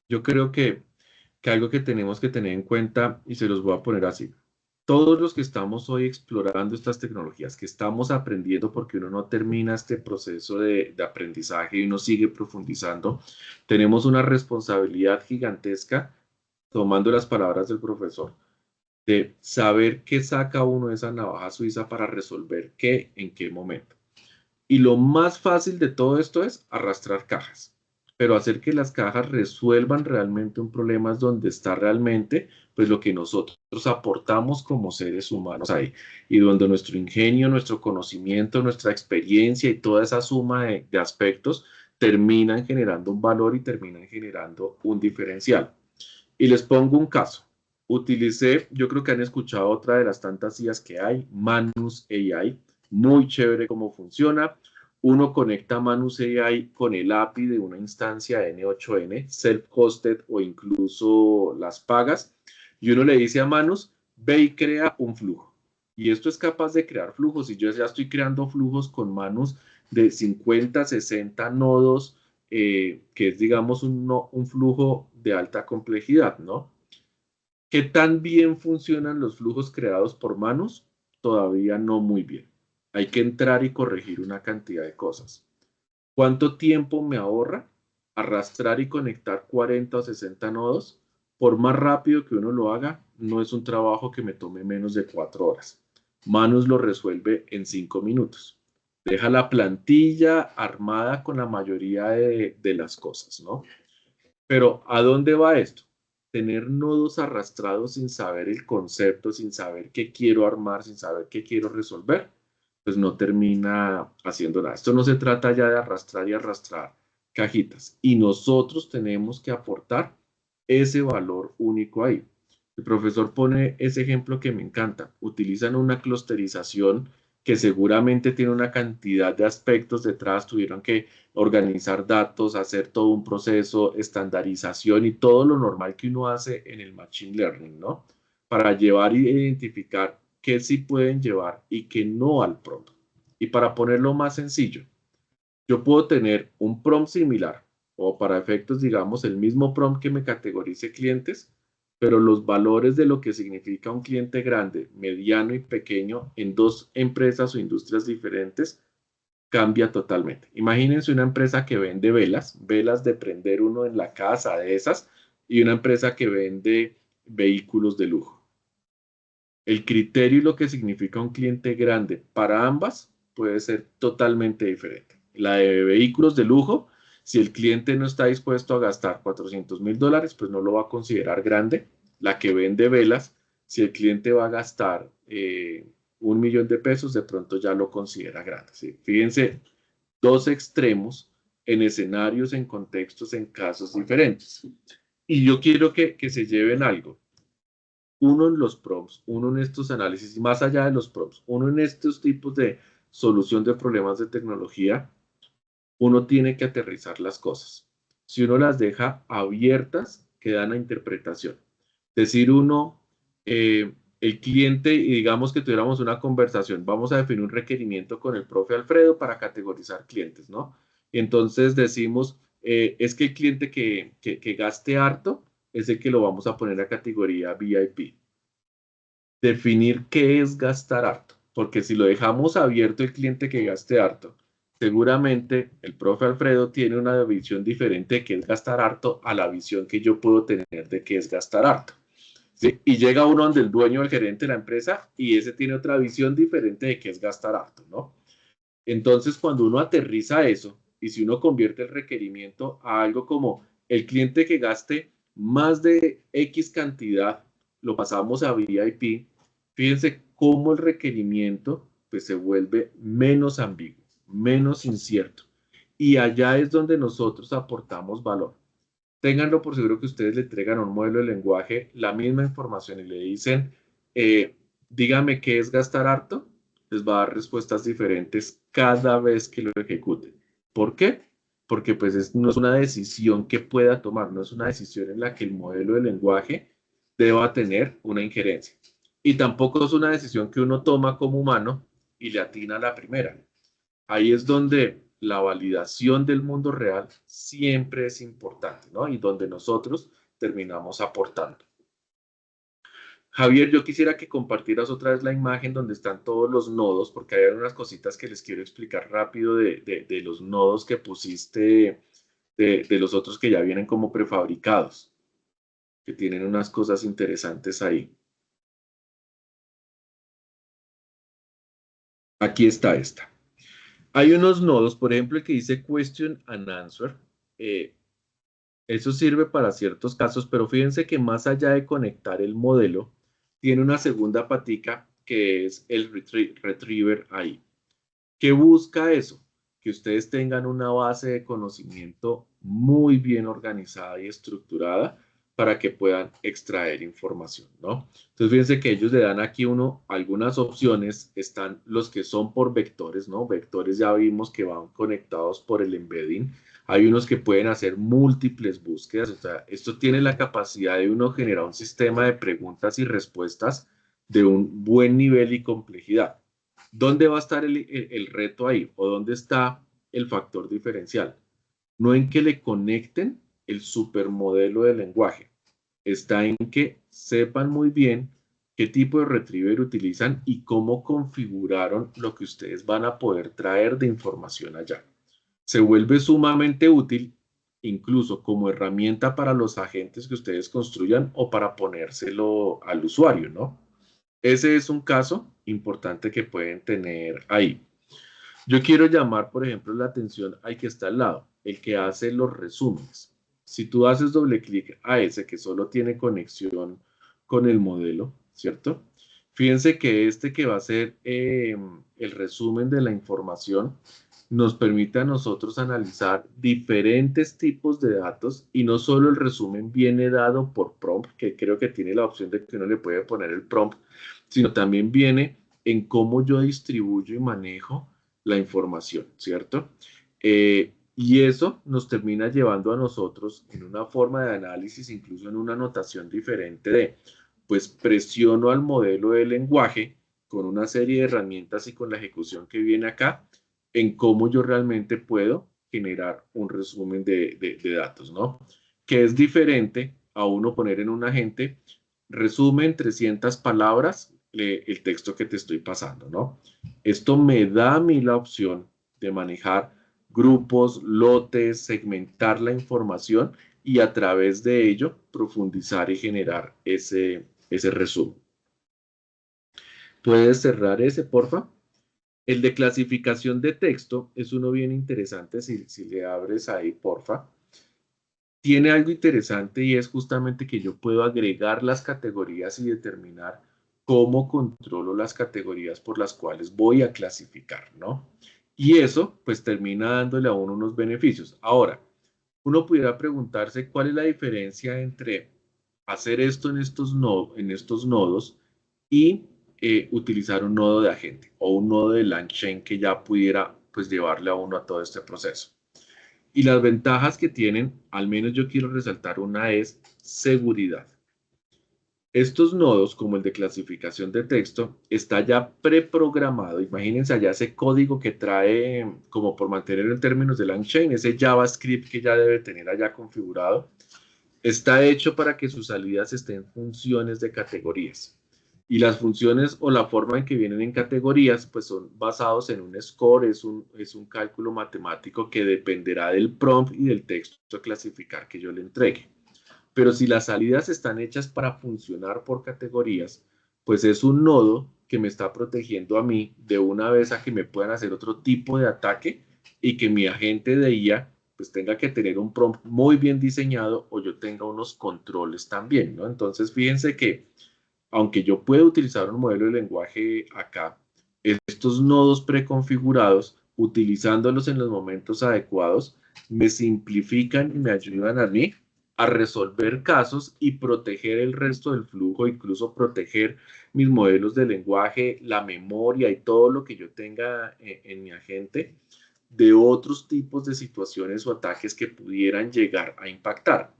Yo creo que algo que tenemos que tener en cuenta, y se los voy a poner así, todos los que estamos hoy explorando estas tecnologías, que estamos aprendiendo porque uno no termina este proceso de aprendizaje y uno sigue profundizando, tenemos una responsabilidad gigantesca, tomando las palabras del profesor, de saber qué saca uno de esa navaja suiza para resolver qué en qué momento. Y lo más fácil de todo esto es arrastrar cajas, pero hacer que las cajas resuelvan realmente un problema es donde está realmente pues lo que nosotros aportamos como seres humanos ahí y donde nuestro ingenio, nuestro conocimiento, nuestra experiencia y toda esa suma de aspectos terminan generando un valor y terminan generando un diferencial. Y les pongo un caso. Utilicé, yo creo que han escuchado otra de las tantas IAs que hay, Manus AI, muy chévere cómo funciona. Uno conecta Manus AI con el API de una instancia de N8N, self-hosted o incluso las pagas, y uno le dice a Manus, ve y crea un flujo. Y esto es capaz de crear flujos, y yo ya estoy creando flujos con Manus de 50, 60 nodos, que es, digamos, un flujo de alta complejidad, ¿no? ¿Qué tan bien funcionan los flujos creados por Manus? Todavía no muy bien. Hay que entrar y corregir una cantidad de cosas. ¿Cuánto tiempo me ahorra arrastrar y conectar 40 o 60 nodos? Por más rápido que uno lo haga, no es un trabajo que me tome menos de 4 horas. Manus lo resuelve en 5 minutos. Deja la plantilla armada con la mayoría de las cosas, ¿no? Pero ¿a dónde va esto? Tener nodos arrastrados sin saber el concepto, sin saber qué quiero armar, sin saber qué quiero resolver, pues no termina haciendo nada. Esto no se trata ya de arrastrar y arrastrar cajitas. Y nosotros tenemos que aportar ese valor único ahí. El profesor pone ese ejemplo que me encanta. Utilizan una clusterización que seguramente tiene una cantidad de aspectos detrás, tuvieron que organizar datos, hacer todo un proceso, estandarización y todo lo normal que uno hace en el Machine Learning, ¿no? Para llevar e identificar qué sí pueden llevar y qué no al prompt. Y para ponerlo más sencillo, yo puedo tener un prompt similar o para efectos, digamos, el mismo prompt que me categorice clientes, pero los valores de lo que significa un cliente grande, mediano y pequeño en dos empresas o industrias diferentes cambia totalmente. Imagínense una empresa que vende velas, velas de prender uno en la casa de esas, y una empresa que vende vehículos de lujo. El criterio y lo que significa un cliente grande para ambas puede ser totalmente diferente. La de vehículos de lujo, si el cliente no está dispuesto a gastar $400,000, pues no lo va a considerar grande. La que vende velas, si el cliente va a gastar $1,000,000, de pronto ya lo considera grande. ¿Sí? Fíjense, dos extremos en escenarios, en contextos, en casos diferentes. Y yo quiero que se lleven algo. Uno en los prompts, uno en estos análisis, y más allá de los prompts, uno en estos tipos de solución de problemas de tecnología, uno tiene que aterrizar las cosas. Si uno las deja abiertas, quedan a interpretación. Decir uno, el cliente, y digamos que tuviéramos una conversación, vamos a definir un requerimiento con el profe Alfredo para categorizar clientes, ¿no? Entonces decimos, es que el cliente que gaste harto es el que lo vamos a poner a categoría VIP. Definir qué es gastar harto, porque si lo dejamos abierto el cliente que gaste harto, seguramente el profe Alfredo tiene una visión diferente de qué es gastar harto a la visión que yo puedo tener de qué es gastar harto. ¿Sí? Y llega uno donde el dueño o el gerente de la empresa y ese tiene otra visión diferente de qué es gastar harto, ¿no? Entonces, cuando uno aterriza eso y si uno convierte el requerimiento a algo como el cliente que gaste más de X cantidad, lo pasamos a VIP, fíjense cómo el requerimiento pues, se vuelve menos ambiguo, menos incierto. Y allá es donde nosotros aportamos valor. Ténganlo por seguro que ustedes le entregan a un modelo de lenguaje la misma información y le dicen, dígame qué es gastar harto, les va a dar respuestas diferentes cada vez que lo ejecuten. ¿Por qué? Porque pues no es una decisión que pueda tomar, no es una decisión en la que el modelo de lenguaje deba tener una injerencia. Y tampoco es una decisión que uno toma como humano y le atina a la primera. Ahí es donde la validación del mundo real siempre es importante, ¿no? Y donde nosotros terminamos aportando. Javier, yo quisiera que compartieras otra vez la imagen donde están todos los nodos, porque hay unas cositas que les quiero explicar rápido de los nodos que pusiste, de los otros que ya vienen como prefabricados, que tienen unas cosas interesantes ahí. Aquí está esta. Hay unos nodos, por ejemplo, el que dice question and answer. Eso sirve para ciertos casos, pero fíjense que más allá de conectar el modelo, tiene una segunda patica que es el retriever ahí. ¿Qué busca eso? Que ustedes tengan una base de conocimiento muy bien organizada y estructurada para que puedan extraer información, ¿no? Entonces, fíjense que ellos le dan aquí algunas opciones. Están los que son por vectores, ¿no? Vectores ya vimos que van conectados por el embedding. Hay unos que pueden hacer múltiples búsquedas. O sea, esto tiene la capacidad de uno generar un sistema de preguntas y respuestas de un buen nivel y complejidad. ¿Dónde va a estar el reto ahí? ¿O dónde está el factor diferencial? No en que le conecten el supermodelo de lenguaje. Está en que sepan muy bien qué tipo de retriever utilizan y cómo configuraron lo que ustedes van a poder traer de información allá. Se vuelve sumamente útil incluso como herramienta para los agentes que ustedes construyan o para ponérselo al usuario, ¿no? Ese es un caso importante que pueden tener ahí. Yo quiero llamar, por ejemplo, la atención al que está al lado, el que hace los resúmenes. Si tú haces doble clic a ese que solo tiene conexión con el modelo, ¿cierto? Fíjense que este que va a ser el resumen de la información nos permite a nosotros analizar diferentes tipos de datos y no solo el resumen viene dado por prompt, que creo que tiene la opción de que uno le puede poner el prompt, sino también viene en cómo yo distribuyo y manejo la información, ¿cierto? Y eso nos termina llevando a nosotros en una forma de análisis, incluso en una notación diferente de, pues presiono al modelo de lenguaje con una serie de herramientas y con la ejecución que viene acá, en cómo yo realmente puedo generar un resumen de datos, ¿no? Que es diferente a uno poner en un agente, resumen 300 palabras el texto que te estoy pasando, ¿no? Esto me da a mí la opción de manejar grupos, lotes, segmentar la información y a través de ello profundizar y generar ese resumen. ¿Puedes cerrar ese, porfa? El de clasificación de texto es uno bien interesante, si le abres ahí, porfa. Tiene algo interesante y es justamente que yo puedo agregar las categorías y determinar cómo controlo las categorías por las cuales voy a clasificar, ¿no? Y eso, pues, termina dándole a uno unos beneficios. Ahora, uno pudiera preguntarse cuál es la diferencia entre hacer esto en estos nodos y utilizar un nodo de agente o un nodo de LangChain que ya pudiera, pues, llevarle a uno a todo este proceso. Y las ventajas que tienen, al menos yo quiero resaltar una, es seguridad. Estos nodos, como el de clasificación de texto, está ya preprogramado. Imagínense allá ese código que trae, como por mantener en términos de LangChain, ese JavaScript que ya debe tener allá configurado, está hecho para que sus salidas estén en funciones de categorías. Y las funciones o la forma en que vienen en categorías, pues son basados en un score, es un cálculo matemático que dependerá del prompt y del texto a clasificar que yo le entregue. Pero si las salidas están hechas para funcionar por categorías, pues es un nodo que me está protegiendo a mí de una vez a que me puedan hacer otro tipo de ataque y que mi agente de IA pues tenga que tener un prompt muy bien diseñado o yo tenga unos controles también, ¿no? Entonces fíjense que aunque yo pueda utilizar un modelo de lenguaje acá, estos nodos preconfigurados, utilizándolos en los momentos adecuados, me simplifican y me ayudan a mí a resolver casos y proteger el resto del flujo, incluso proteger mis modelos de lenguaje, la memoria y todo lo que yo tenga en mi agente de otros tipos de situaciones o ataques que pudieran llegar a impactar.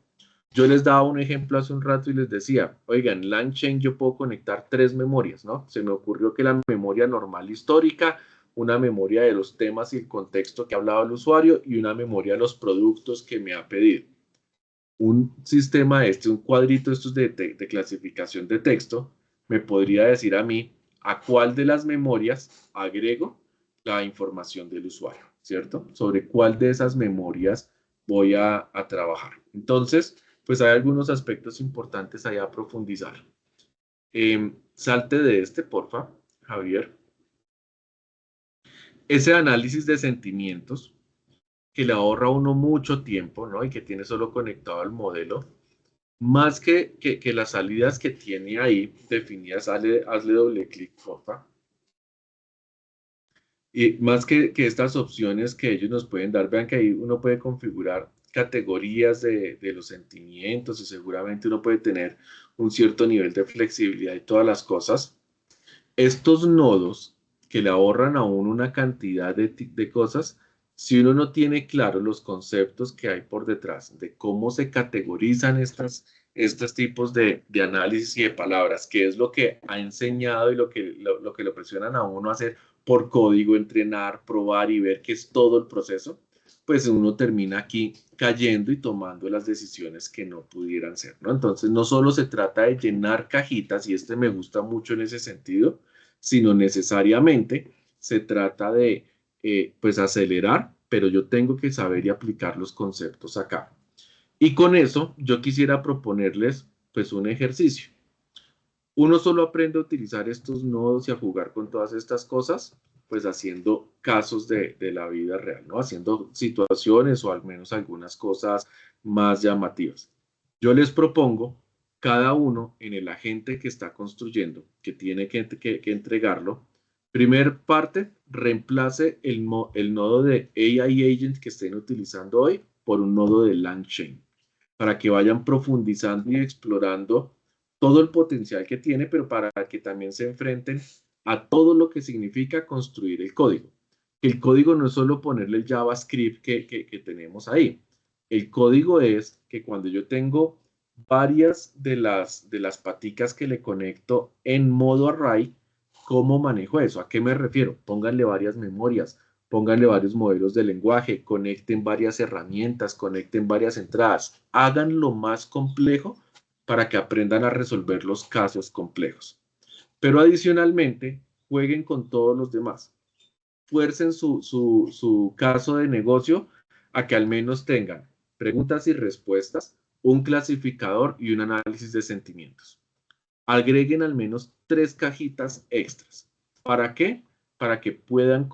Yo les daba un ejemplo hace un rato y les decía, oigan, en LangChain yo puedo conectar 3 memorias, ¿no? Se me ocurrió que la memoria normal histórica, una memoria de los temas y el contexto que ha hablado el usuario y una memoria de los productos que me ha pedido. Un sistema un cuadrito estos de clasificación de texto, me podría decir a mí a cuál de las memorias agrego la información del usuario, ¿cierto? Sobre cuál de esas memorias voy a trabajar. Entonces, pues hay algunos aspectos importantes ahí a profundizar. Salte de porfa, Javier. Ese análisis de sentimientos que le ahorra a uno mucho tiempo, ¿no? Y que tiene solo conectado al modelo. Más que las salidas que tiene ahí definidas, hazle doble clic, porfa. Y más que estas opciones que ellos nos pueden dar, vean que ahí uno puede configurar categorías de los sentimientos y seguramente uno puede tener un cierto nivel de flexibilidad y todas las cosas. Estos nodos que le ahorran a uno una cantidad de cosas, si uno no tiene claro los conceptos que hay por detrás de cómo se categorizan estos tipos de análisis y de palabras, que es lo que ha enseñado y lo que lo presionan a uno a hacer por código, entrenar, probar y ver que es todo el proceso, pues uno termina aquí cayendo y tomando las decisiones que no pudieran ser, ¿no? Entonces, no solo se trata de llenar cajitas, y me gusta mucho en ese sentido, sino necesariamente se trata de, pues, acelerar, pero yo tengo que saber y aplicar los conceptos acá. Y con eso, yo quisiera proponerles, pues, un ejercicio. Uno solo aprende a utilizar estos nodos y a jugar con todas estas cosas, pues haciendo casos de la vida real, ¿no? Haciendo situaciones o al menos algunas cosas más llamativas. Yo les propongo cada uno en el agente que está construyendo, que tiene que entregarlo. Primer parte, reemplace el nodo de AI Agent que estén utilizando hoy por un nodo de LangChain, para que vayan profundizando y explorando todo el potencial que tiene, pero para que también se enfrenten a todo lo que significa construir el código. El código no es solo ponerle el JavaScript que tenemos ahí. El código es que cuando yo tengo varias de las paticas que le conecto en modo array, ¿cómo manejo eso? ¿A qué me refiero? Pónganle varias memorias, pónganle varios modelos de lenguaje, conecten varias herramientas, conecten varias entradas, hagan lo más complejo para que aprendan a resolver los casos complejos. Pero adicionalmente, jueguen con todos los demás. Fuercen su caso de negocio a que al menos tengan preguntas y respuestas, un clasificador y un análisis de sentimientos. Agreguen al menos 3 cajitas extras. ¿Para qué? Para que puedan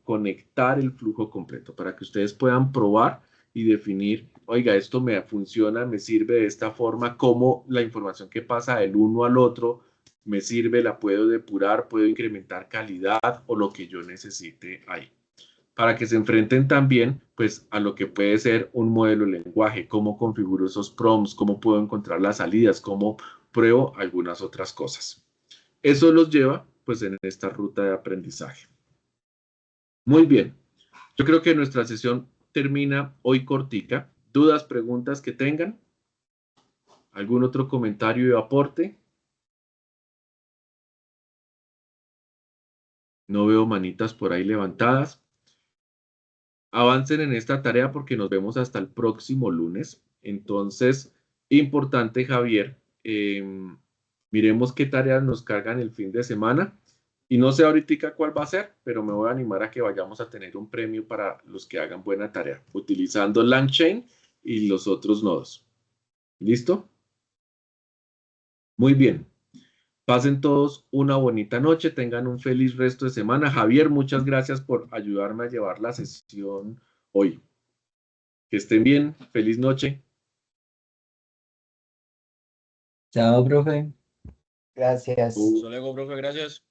conectar el flujo completo, para que ustedes puedan probar y definir, oiga, esto me funciona, me sirve de esta forma, cómo la información que pasa del uno al otro me sirve, la puedo depurar, puedo incrementar calidad o lo que yo necesite ahí. Para que se enfrenten también pues, a lo que puede ser un modelo de lenguaje, cómo configuro esos prompts, cómo puedo encontrar las salidas, cómo pruebo algunas otras cosas. Eso los lleva pues en esta ruta de aprendizaje. Muy bien, yo creo que nuestra sesión termina hoy cortica. ¿Dudas, preguntas que tengan? ¿Algún otro comentario y aporte? No veo manitas por ahí levantadas. Avancen en esta tarea porque nos vemos hasta el próximo lunes. Entonces, importante, Javier, miremos qué tareas nos cargan el fin de semana. Y no sé ahorita cuál va a ser, pero me voy a animar a que vayamos a tener un premio para los que hagan buena tarea, utilizando LangChain y los otros nodos. ¿Listo? Muy bien. Pasen todos una bonita noche, tengan un feliz resto de semana. Javier, muchas gracias por ayudarme a llevar la sesión hoy. Que estén bien, feliz noche. Chao, profe. Gracias. Hasta luego, profe, gracias.